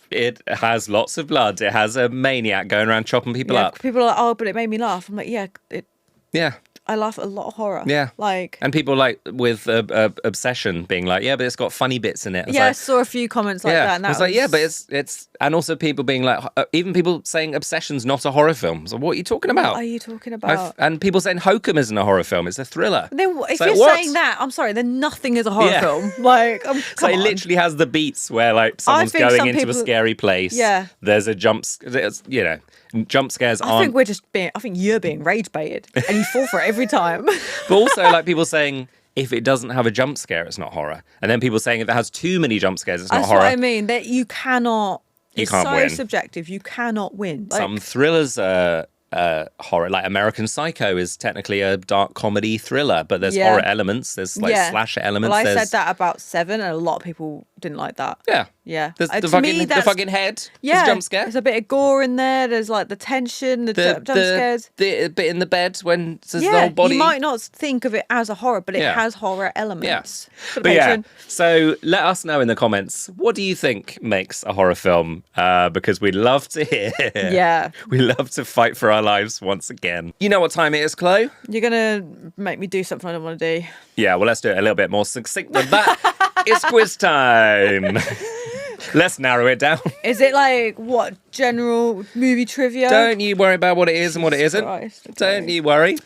It has lots of blood. It has a maniac going around chopping people up. People are like, oh, but it made me laugh. I'm like, yeah. I laugh at a lot of horror. Yeah. And people like with Obsession being like, but it's got funny bits in it. I saw a few comments like that. And that was... but it's and also people being like, even people saying Obsession's not a horror film. So what are you talking about? What are you talking about? And people saying Hokum isn't a horror film. It's a thriller. Then if you're saying that, I'm sorry, then nothing is a horror film. Like, so it literally has the beats where like someone's going into a scary place. Yeah. There's a jump scares aren't... I think you're being rage baited and you fall for it every time. But also like people saying if it doesn't have a jump scare, it's not horror. And then people saying if it has too many jump scares, it's not horror. That's what I mean. That you can't win. Subjective. You cannot win. Some thrillers are horror. Like American Psycho is technically a dark comedy thriller, but there's horror elements. There's like slasher elements. Well, I said that about Seven, and a lot of people didn't like that. Yeah. Yeah. There's the fucking head. Yeah. There's a jump scare. There's a bit of gore in there. There's like the tension, the jump scares. The bit in the bed when there's the whole body. You might not think of it as a horror, but it has horror elements. Yeah. But yeah, so let us know in the comments, what do you think makes a horror film? Because we'd love to hear. Yeah. We love to fight for our lives once again. You know what time it is, Chloe? You're going to make me do something I don't want to do. Yeah, well, let's do it a little bit more succinct than that. It's quiz time. Let's narrow it down. Is it like, what, general movie trivia? Don't you worry about what it is and what it isn't. Christ, okay. Don't you worry.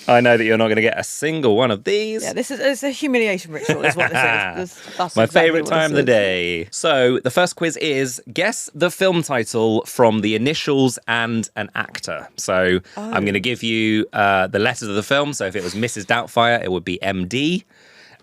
I know that you're not going to get a single one of these. Yeah, it's a humiliation ritual is what this is. That's my favourite time of the day. So the first quiz is guess the film title from the initials and an actor. So I'm going to give you the letters of the film. So if it was Mrs. Doubtfire, it would be MD.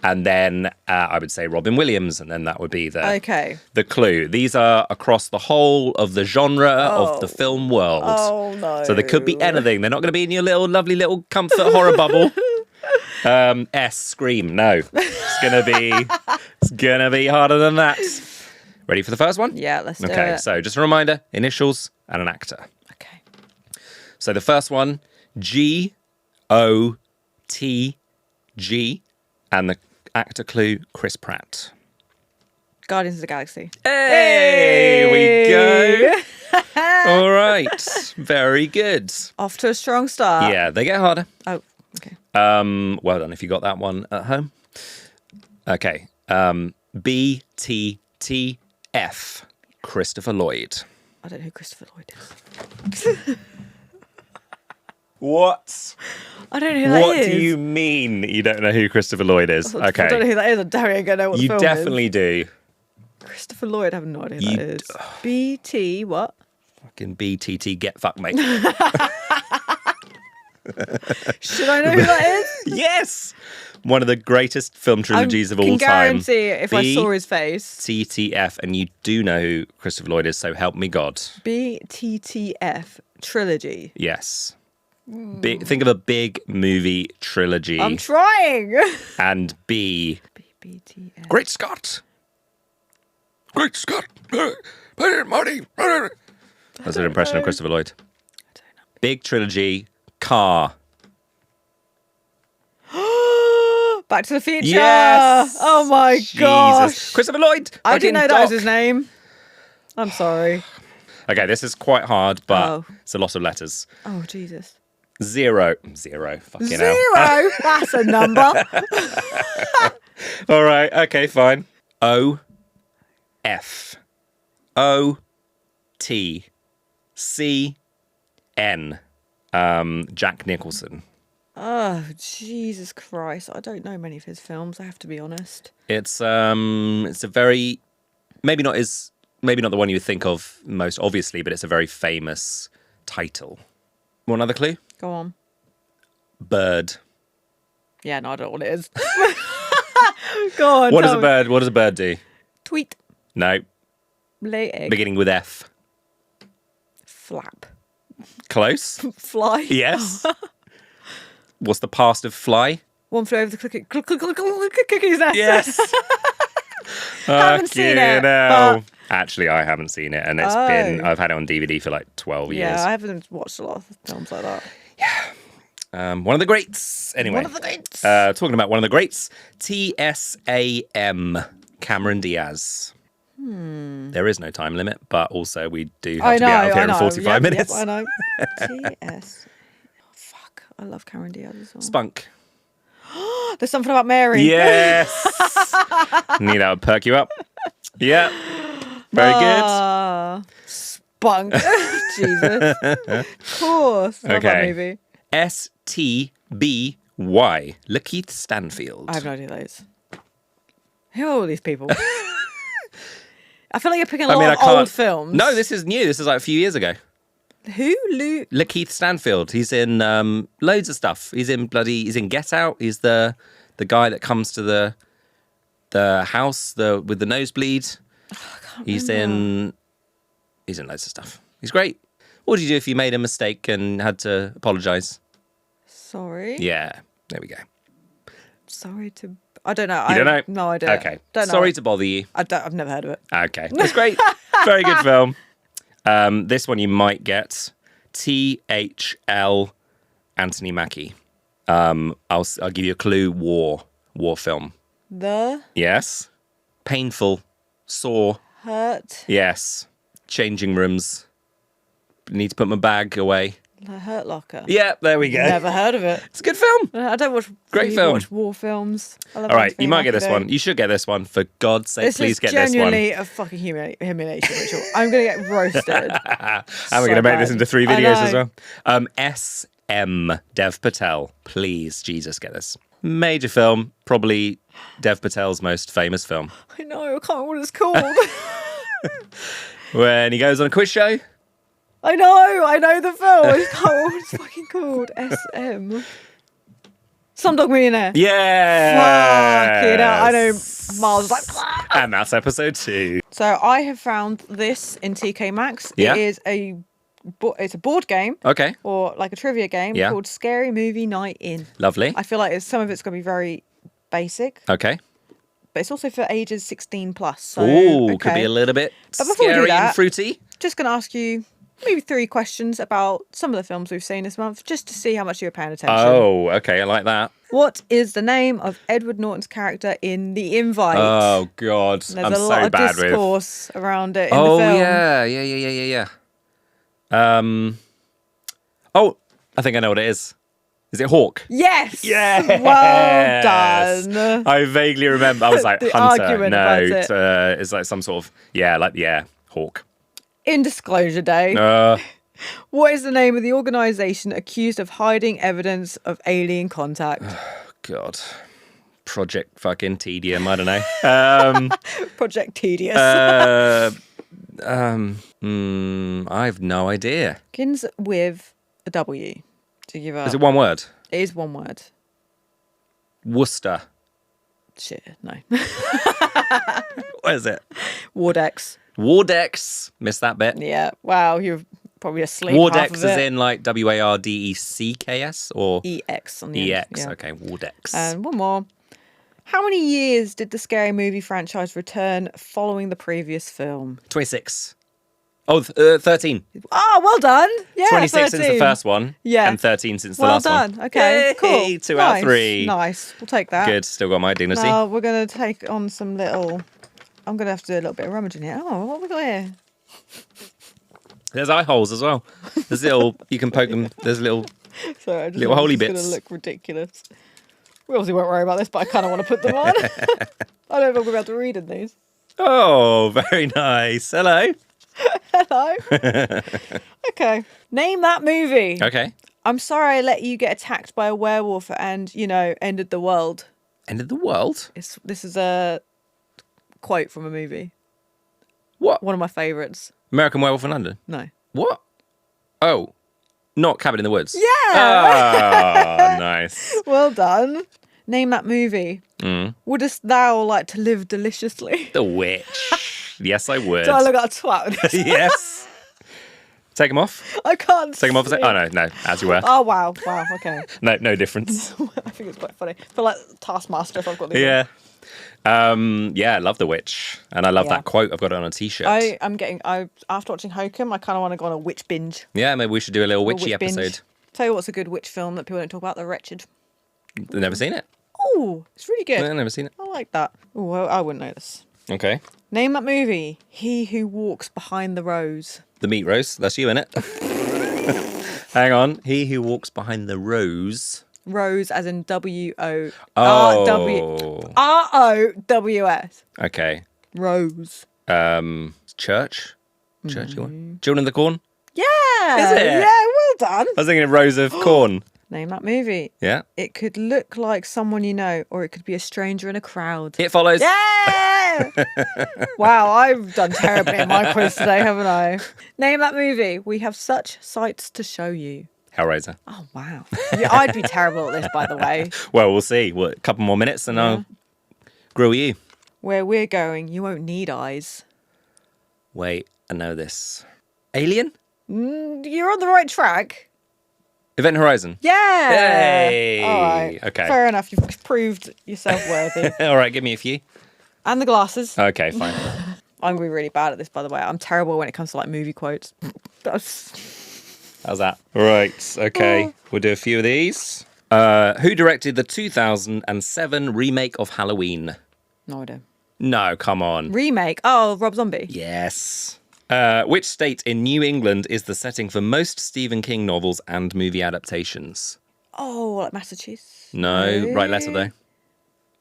And then I would say Robin Williams, and then that would be the clue. These are across the whole of the genre of the film world. Oh, no. So there could be anything. They're not going to be in your lovely little comfort horror bubble. S, Scream. No. It's gonna be harder than that. Ready for the first one? Yeah, let's do it. Okay, so just a reminder, initials and an actor. Okay. So the first one, G-O-T-G, and the actor clue, Chris Pratt. Guardians of the Galaxy. Hey, we go. All right. Very good. Off to a strong start. Yeah, they get harder. Oh, okay. Well done if you got that one at home. Okay. B-T-T-F, Christopher Lloyd. I don't know who Christopher Lloyd is. What? I don't know who that is. What do you mean you don't know who Christopher Lloyd is? Okay. I don't know who that is. I don't even know what the film is. You definitely do. Christopher Lloyd, I have no idea who that is. B-T what? Fucking B-T-T, get fucked, mate. Should I know who that is? Yes! One of the greatest film trilogies of all time. I can guarantee if I saw his face. B-T-T-F, and you do know who Christopher Lloyd is, so help me God. B-T-T-F, trilogy. Yes. Think of a big movie trilogy. I'm trying. And B. B-B-T-F. Great Scott. Great Scott. Marty. That's an impression of Christopher Lloyd. I don't know. Big trilogy. Car. Back to the Future. Yes. Oh my gosh. Christopher Lloyd. I didn't know that was his name. I'm sorry. Okay, this is quite hard, but it's a lot of letters. Oh, Jesus. Zero. Fucking hell. Zero? That's a number. All right. Okay, fine. O. F. O. T. C. N. Jack Nicholson. Oh, Jesus Christ. I don't know many of his films, I have to be honest. It's a very, maybe not the one you would think of most obviously, but it's a very famous title. Want another clue? Go on. Bird. Yeah, no, I don't know what it is. Go on. What does a bird do? Tweet. No. Lay egg. Beginning with F. Flap. Close. Fly. Yes. What's the past of fly? One flew over the cuckoo's nest. Yes. Haven't seen it. But... Actually, I haven't seen it, and I've had it on DVD for like 12 years. Yeah, I haven't watched a lot of films like that. Yeah. One of the greats. Anyway. One of the greats. Talking about one of the greats, TSAM, Cameron Diaz. There is no time limit, but also we do have to be out of here in 45 minutes. Yep, I know. TS. Oh, fuck. I love Cameron Diaz as well. Spunk. There's something about Mary. Yes. Knew that would perk you up. Yeah. Very good. Spunk. Jesus. Of course. Love that movie. STBY. Lakeith Stanfield. I have no idea who that is. Who are all these people? I feel like you're picking a lot of old films. No, this is new. This is like a few years ago. Who? Lakeith Stanfield. He's in loads of stuff. He's in Get Out. He's the guy that comes to the house with the nosebleed. He's in loads of stuff. He's great. What would you do if you made a mistake and had to apologise? Sorry. Yeah, there we go. Sorry to I don't know. You don't know? No idea. Okay. Don't know. Sorry to bother you. I've never heard of it. Okay. It's great. Very good film. This one you might get. THL Anthony Mackie. I'll give you a clue. War film. Yes. Painful. Sore. Hurt. Yes. Changing rooms. Need to put my bag away. The Hurt Locker. Yeah, there we go. Never heard of it. It's a good film. I don't watch war films. All right, you might get this one. You should get this one. For God's sake, please get this one. This is genuinely a fucking humiliation ritual. I'm going to get roasted. And we're going to make this into 3 videos as well. SM Dev Patel. Please, Jesus, get this. Major film. Probably Dev Patel's most famous film. I know. I can't remember what it's called. When he goes on a quiz show. I know the film. I just can't remember what it's fucking called. SM. Slumdog Millionaire. Yeah. Fucking hell. I know Miles like. And that's episode 2. So I have found this in TK Maxx. Yeah. It's a board game. Okay. Or like a trivia game called Scary Movie Night In. Lovely. I feel like some of it's going to be very basic. Okay. But it's also for ages 16 plus. So, could be a little bit scary and fruity. Just going to ask you maybe 3 questions about some of the films we've seen this month, just to see how much you were paying attention. Oh, okay, I like that. What is the name of Edward Norton's character in The Invite? Oh, God. There's I'm a so lot of bad discourse around it in the Oh, film. yeah. I think I know what it is. Is it Hawk? Yes! Yes! Well done. I vaguely remember. I was like, The Hunter. argument No, about it. it's like some sort of, Hawk. In Disclosure Day, what is the name of the organisation accused of hiding evidence of alien contact? God. Project fucking Tedium. I don't know. Project Tedious. I have no idea. Begins with a W. To give up. Is it one word? It is one word. Worcester. Shit, no. What is it? Wardex. Wardex. Missed that bit. Yeah. Wow, you're probably asleep. Wardex is in like WARDECKS or EX on the EX. end. Yeah. Okay, Wardex. And one more. How many years did the Scary Movie franchise return following the previous film? 26. Oh, 13. Oh, well done. Yeah, 26 13. since the first one. Yeah. And 13 since the well last done. one. Okay, Yay! cool. 2 out of 3. Nice. We'll take that. Good. Still got my dignity. Now we're going to take on some little... I'm going to have to do a little bit of rummaging here. Oh, what have we got here? There's eye holes as well. There's little... You can poke them. There's little... Sorry, I just little holy bits. It's going to look ridiculous. We obviously won't worry about this, but I kind of want to put them on. I don't know if I'm going to be able to read in these. Oh, very nice. Hello. Hello. Okay. Name that movie. Okay. I'm sorry I let you get attacked by a werewolf and, ended the world. Ended the world? This is a quote from a movie. What? One of my favourites. American Werewolf in London? No. What? Oh. Not Cabin in the Woods? Yeah. Oh, nice. Well done. Name that movie. Wouldst thou like to live deliciously? The Witch. Yes, I would. Do I look like a twat? Yes. Take them off? I can't Take them off? Oh, no, as you were. Oh, wow, okay. No difference. I think it's quite funny. I feel like Taskmaster if I've got these. Yeah. I love The Witch. And I love that quote. I've got it on a t-shirt. After watching Hokum, I kind of want to go on a witch binge. Yeah, maybe we should do a little witchy episode. Binge. Tell you what's a good witch film that people don't talk about, The Wretched. I've never seen it. Oh, it's really good. I've never seen it. I like that. Oh, I wouldn't know this. Okay. Name that movie. He Who Walks Behind the Rose. The Meat Rose. That's you, innit? Hang on. He Who Walks Behind the Rose. Rose as in W-O... Oh. R-O-W-S. Okay. Rose. Church? Church, you want? Children of the Corn? Yeah. Is it? Yeah, well done. I was thinking of Rose of Corn. Name that movie. Yeah. It could look like someone you know, or it could be a stranger in a crowd. It Follows. Yeah! Wow, I've done terribly in my quiz today, haven't I? Name that movie. We have such sights to show you. Hellraiser. Oh, wow. Yeah, I'd be terrible at this, by the way. Well, we'll see. A couple more minutes and I'll grill you. Where we're going, you won't need eyes. Wait, I know this. Alien? You're on the right track. Event Horizon. Yeah. Yay. All right. Okay. Fair enough. You've proved yourself worthy. All right, give me a few. And the glasses. Okay, fine. I'm going to be really bad at this, by the way. I'm terrible when it comes to like movie quotes. How's that? Right, okay. We'll do a few of these. Who directed the 2007 remake of Halloween? No idea. No, come on. Remake? Oh, Rob Zombie. Yes. Which state in New England is the setting for most Stephen King novels and movie adaptations? Oh, like Massachusetts? No. Right letter, though.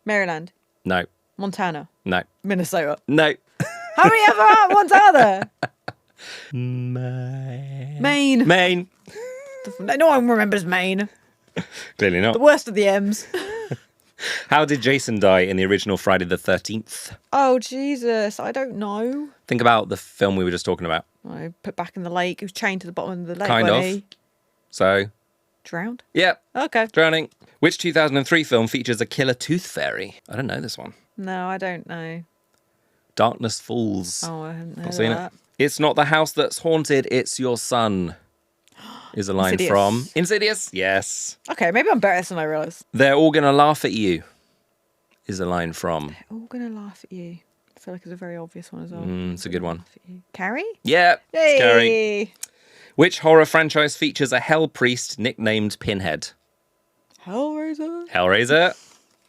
Maryland? No. Montana? No. Minnesota? No. How many other ones are there? Maine. Maine. No one remembers Maine. Clearly not. The worst of the M's. How did Jason die in the original Friday the 13th? Oh, Jesus. I don't know. Think about the film we were just talking about. I put back in the lake. He was chained to the bottom of the lake. Kind of. He? So? Drowned? Yep. Okay. Drowning. Which 2003 film features a killer tooth fairy? I don't know this one. No, I don't know. Darkness Falls. Oh, I haven't heard Not of seen that. it. It's not the house that's haunted, it's your son. Is a line Insidious. from Insidious? Yes. Okay, maybe I'm better at this than I realise. They're all gonna laugh at you. Is a line from. They're all going to laugh at you. I feel like it's a very obvious one as well. It's a good one. Carrie? Yeah, Hey! it's Carrie. Which horror franchise features a hell priest nicknamed Pinhead? Hellraiser? Hellraiser.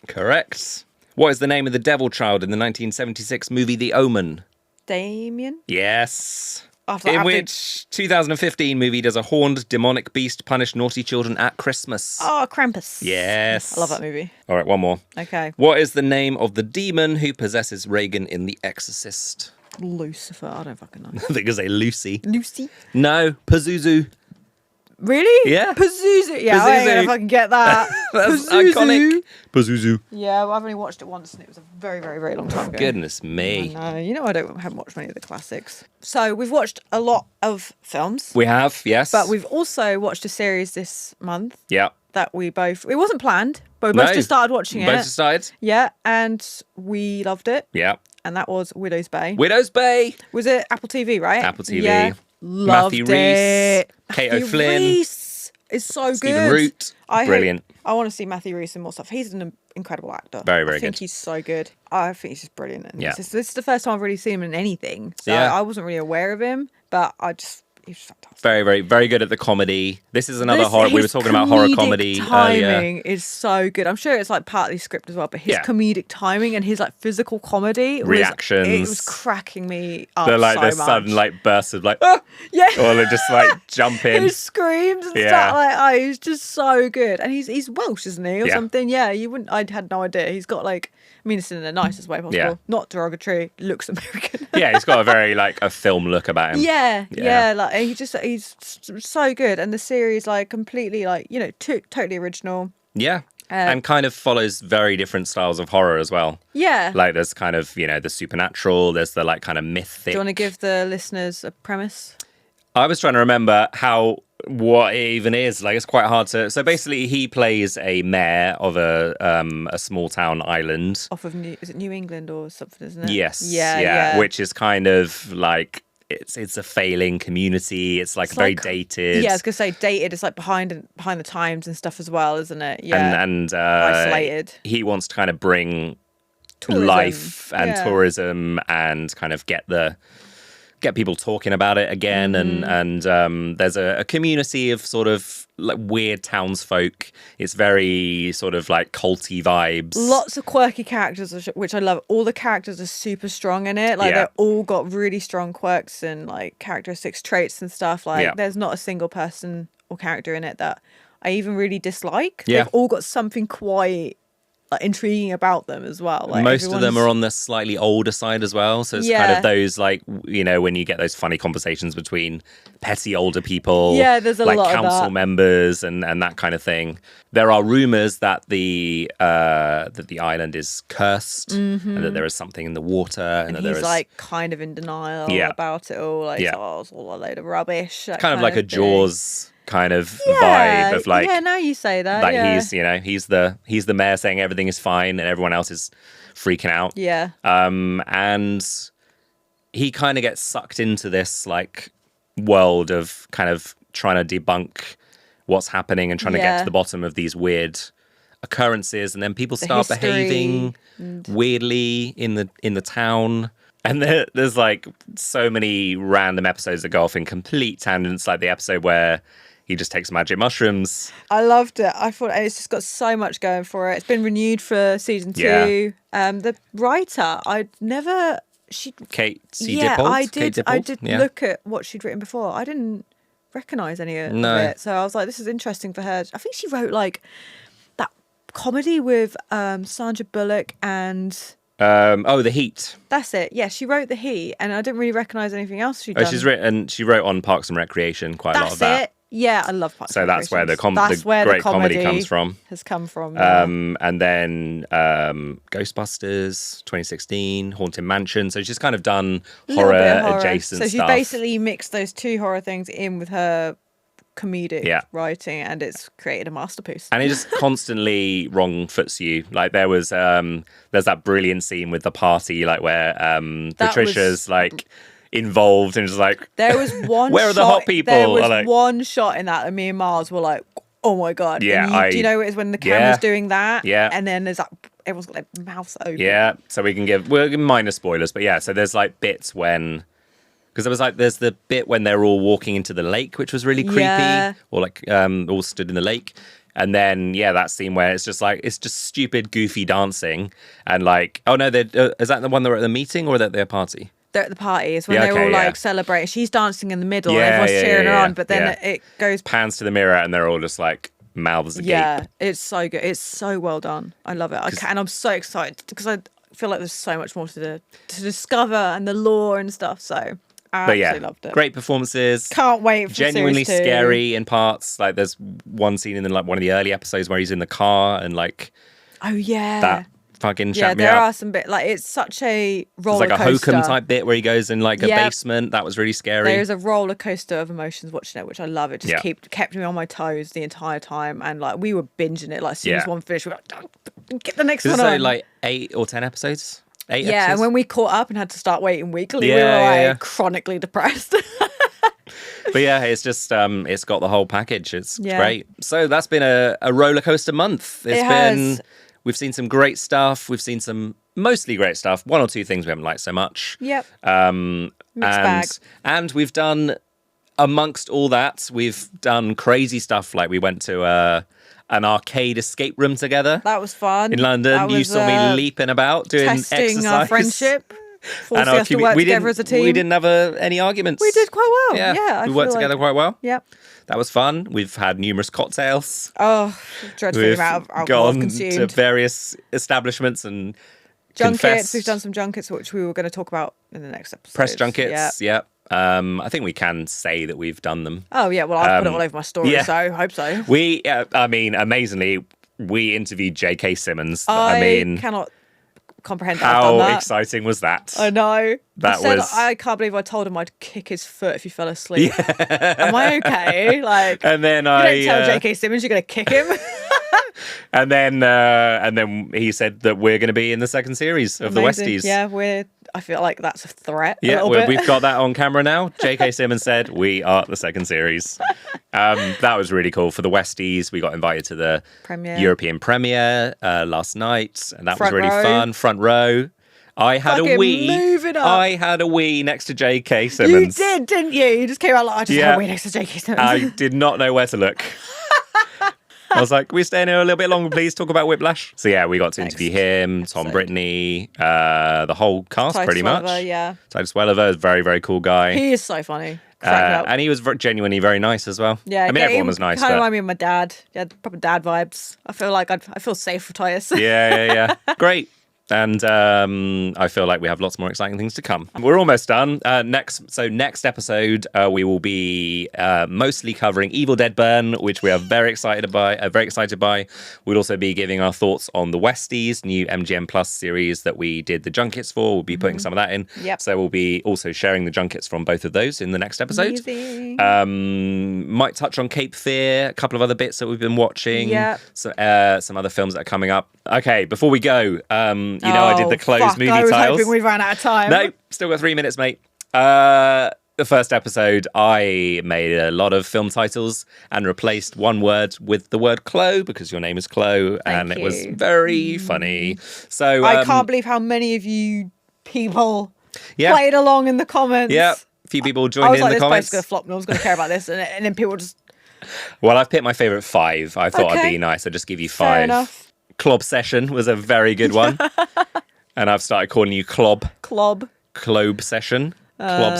Correct. What is the name of the devil child in the 1976 movie The Omen? Damien? Yes. After In which 2015 movie does a horned demonic beast punish naughty children at Christmas? Oh, Krampus. Yes. I love that movie. All right, one more. Okay. What is the name of the demon who possesses Reagan in The Exorcist? Lucifer. I don't fucking know. I think it's a Lucy. Lucy? No, Pazuzu. Really? Yeah. Pazuzu. Yeah, I ain't gonna Pazuzu. fucking get that. That's Pazuzu. iconic. Pazuzu. Yeah, well, I've only watched it once and it was a very, very, very long time ago. Goodness me. No, you know haven't watched many of the classics. So we've watched a lot of films. We have, yes. But we've also watched a series this month Yeah. that it wasn't planned, but we both just started watching Both it. sides? Yeah, and we loved it. Yeah. And that was Widow's Bay. Widow's Bay. Was it Apple TV, right? Apple TV. Yeah. Loved Matthew it. Rhys. Kate Matthew O'Flynn. Rhys is so Stephen good. Root. Brilliant. I want to see Matthew Rhys in more stuff. He's an incredible actor. Very, very I think good. he's so good. I think he's just brilliant. And Yeah. this is the first time I've really seen him in anything. So Yeah. I wasn't really aware of him, but he was fantastic. Very, very, very good at the comedy. This is another horror. We were talking about horror comedy timing earlier. is so good. I'm sure it's like partly script as well, but his Yeah. comedic timing and his like physical comedy Reactions. it was cracking me up They're like so the much. sudden like bursts of like, ah! Yeah. Or they just like jump in. His screams and Yeah. stuff like, oh, he's just so good, and he's Welsh, isn't he, or Yeah. something? Yeah, you wouldn't. I had no idea. He's got like, I mean, it's in the nicest way possible, Yeah. not derogatory. Looks American. Yeah, he's got a very like a film look about him. Yeah, like he's so good, and the series like completely like totally original. Yeah. And kind of follows very different styles of horror as well. Yeah. Like there's kind of, the supernatural, there's the like kind of mythic. Do you want to give the listeners a premise? I was trying to remember what it even is. Like it's quite hard to. So basically, he plays a mayor of a small town island. Off of is it New England or something, isn't it? Yes. Yeah. Which is kind of like it's a failing community. It's like very dated. Yeah, I was gonna say dated. It's like behind the times and stuff as well, isn't it? Yeah. And isolated. He wants to kind of bring Tourism. life and tourism and kind of get people talking about it again. And there's a community of sort of like weird townsfolk. It's very sort of like culty vibes. Lots of quirky characters, which I love. All the characters are super strong in it. Like they're all got really strong quirks and like characteristics, traits and stuff. Like there's not a single person or character in it that I even really dislike. Yeah. They've all got something quite intriguing about them as well. Like most of them are on the slightly older side as well, so it's kind of those like when you get those funny conversations between petty older people, there's a like lot council of that. members and that kind of thing. There are rumors that the island is cursed and that there is something in the water and that he's there is like kind of in denial about it all, like oh, it's all a load of rubbish, kind of like a thing. Jaws kind of vibe of like, now you say that, like he's the mayor saying everything is fine and everyone else is freaking out. And he kind of gets sucked into this like world of kind of trying to debunk what's happening and trying to get to the bottom of these weird occurrences, and then people start behaving weirdly in the town. And there's like so many random episodes that go off in complete tangents, like the episode where he just takes magic mushrooms. I loved it. I thought it's just got so much going for it. It's been renewed for season 2. The writer, Kate C. Dippold? I did look at what she'd written before. I didn't recognise any of it. So I was like, this is interesting for her. I think she wrote like that comedy with Sandra Bullock and... The Heat. That's it. Yeah, she wrote The Heat, and I didn't really recognise anything else she'd done. She wrote on Parks and Recreation quite a lot of that. That's it. Yeah, I love Parks and Recreation. So that's where the great comedy comes from. Has come from. And then Ghostbusters 2016, Haunted Mansion. So she's kind of done horror adjacent stuff. So she basically mixed those 2 horror things in with her comedic writing, and it's created a masterpiece. And it just constantly wrong foots you. Like there's that brilliant scene with the party, like where Patricia's like involved and just like there was one where are the hot people? There was one shot in that me and Mars were like, oh my god. Yeah. Do you know it was when the camera's doing that? Yeah. And then there's that everyone's got their mouths open. Yeah. So we'll give minor spoilers, but so there's like bits when because there's the bit when they're all walking into the lake, which was really creepy, or like all stood in the lake. And then, that scene where it's just stupid, goofy dancing. And like, oh no, is that the one that were at the meeting or at their party? They're at the party. It's when they're all like celebrating. She's dancing in the middle and everyone's cheering her on. But then it goes... Pans to the mirror and they're all just like mouths agape. Yeah, it's so good. It's so well done. I love it. And I'm so excited because I feel like there's so much more to discover and the lore and stuff. So... I absolutely loved it. Great performances. Can't wait for genuinely series 2. Scary in parts. Like there's one scene in like one of the early episodes where he's in the car and like that fucking shut me up. There are some bits like it's such a roller coaster. There's like a Hokum type bit where he goes in like a basement. That was really scary. There's a roller coaster of emotions watching it, which I love. It just kept me on my toes the entire time, and like we were binging it. Like as soon as one finished, we were like, get the next one on. There's like 8 or 10 episodes. 8 episodes? And when we caught up and had to start waiting weekly, we were chronically depressed. But it's just it's got the whole package. It's great. So that's been a roller coaster month. We've seen some great stuff. We've seen some mostly great stuff. 1 or 2 things we haven't liked so much. Yep. Mixed bag. And we've done amongst all that, we've done crazy stuff. Like we went to an arcade escape room together. That was fun. In London. You saw me leaping about doing testing exercise. Our friendship. Forcing us to work together as a team. We didn't have any arguments. We did quite well. Yeah, we worked together quite well. Yep. That was fun. We've had numerous cocktails. Oh, dreadful amount of alcohol consumed. Gone to various establishments and junkets. Confessed. We've done some junkets, which we were going to talk about in the next episode. Press junkets. Yep. I think we can say that we've done them. Oh yeah, well I've put it all over my story, so I hope so. Amazingly, we interviewed J.K. Simmons. I cannot comprehend how exciting was that. I know. I can't believe I told him I'd kick his foot if he fell asleep. Am I okay? Like, and then you don't tell J.K. Simmons you're going to kick him. and then he said that we're going to be in the second series of the Westies. Yeah, I feel like that's a threat. Yeah, we've got that on camera now. J.K. Simmons said we are the second series. That was really cool for the Westies. We got invited to the European premiere last night, and that was really fun. Front row. I had a wee next to J.K. Simmons. You did, didn't you? You just came out like, I just had a wee next to J.K. Simmons. I did not know where to look. I was like, can we stay in here a little bit longer, please? Talk about Whiplash. So we got to interview him, Tom Brittany, the whole cast pretty much. Titus Welliver is a very, very cool guy. He is so funny. And he was genuinely very nice as well. Yeah, I mean, everyone was nice. Kind of remind me of my dad. Yeah, proper dad vibes. I feel like I feel safe with Titus. Yeah. Great. And I feel like we have lots more exciting things to come. We're almost done. Next episode, we will be mostly covering Evil Dead Burn, which we are very excited by. We'll also be giving our thoughts on the Westies, new MGM Plus series that we did the junkets for. We'll be putting some of that in. Yep. So we'll be also sharing the junkets from both of those in the next episode. Amazing. Might touch on Cape Fear, a couple of other bits that we've been watching. Yeah. So, some other films that are coming up. Okay, before we go, I did the closed movie tiles. I was hoping we ran out of time. No, still got 3 minutes, mate. the first episode, I made a lot of film titles and replaced one word with the word Chloe because your name is Chloe, and it was very funny. So I can't believe how many of you people played along in the comments. Yeah, a few people joined in the comments. I was like, this post's going to flop, no one's going to care about this. And then people just... Well, I've picked my favourite 5. I thought I'd be nice. I'd just give you 5. Fair enough. Clob Session was a very good one. And I've started calling you Clob. Clobe Session. Clob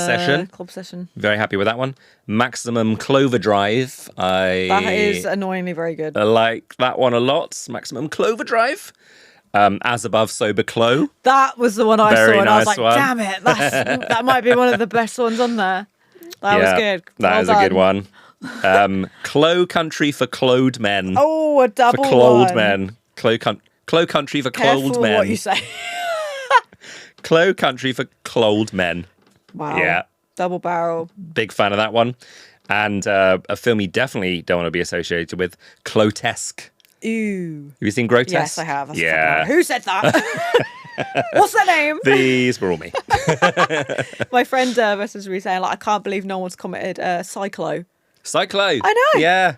Session. Very happy with that one. Maximum Clover Drive. That is annoyingly very good. I like that one a lot. Maximum Clover Drive. As Above, Sober Clo. That was the one I saw, and I was like, damn it, that might be one of the best ones on there. That was good. That is a good one. Clo Country for Clothed Men. Oh, a double for clothed one. Men. Clo Country for Careful Clothed Men. What you say. Clo Country for Clothed Men. Wow. Yeah. Double barrel. Big fan of that one. And a film you definitely don't want to be associated with, Clotesque. Ew. Have you seen Grotesque? Yes, I have. Who said that? What's the name? These were all me. My friend messaged me saying, like, I can't believe no one's commented Cyclo. Cyclo. I know. Yeah.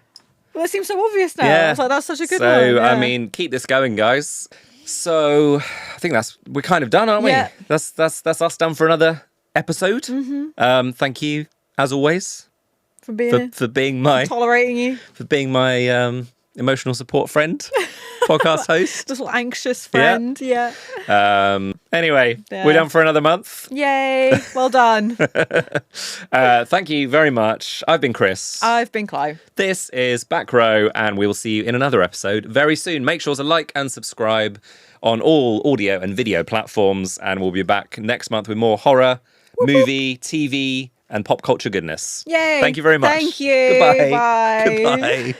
Well, it seems so obvious now. Yeah. I was like, that's such a good one. So, I mean, keep this going, guys. So, I think we're kind of done, aren't we? Yeah. That's us done for another episode. Mm-hmm. Thank you, as always, for being my tolerating you, for being my emotional support friend, podcast host, little anxious friend. Yeah. Anyway, we're done for another month. Yay! Well done. Thank you very much. I've been Chris. I've been Chloe. This is Back Row, and we will see you in another episode very soon. Make sure to like and subscribe on all audio and video platforms, and we'll be back next month with more horror, movie, TV, and pop culture goodness. Yay! Thank you very much. Thank you. Goodbye. Bye. Goodbye.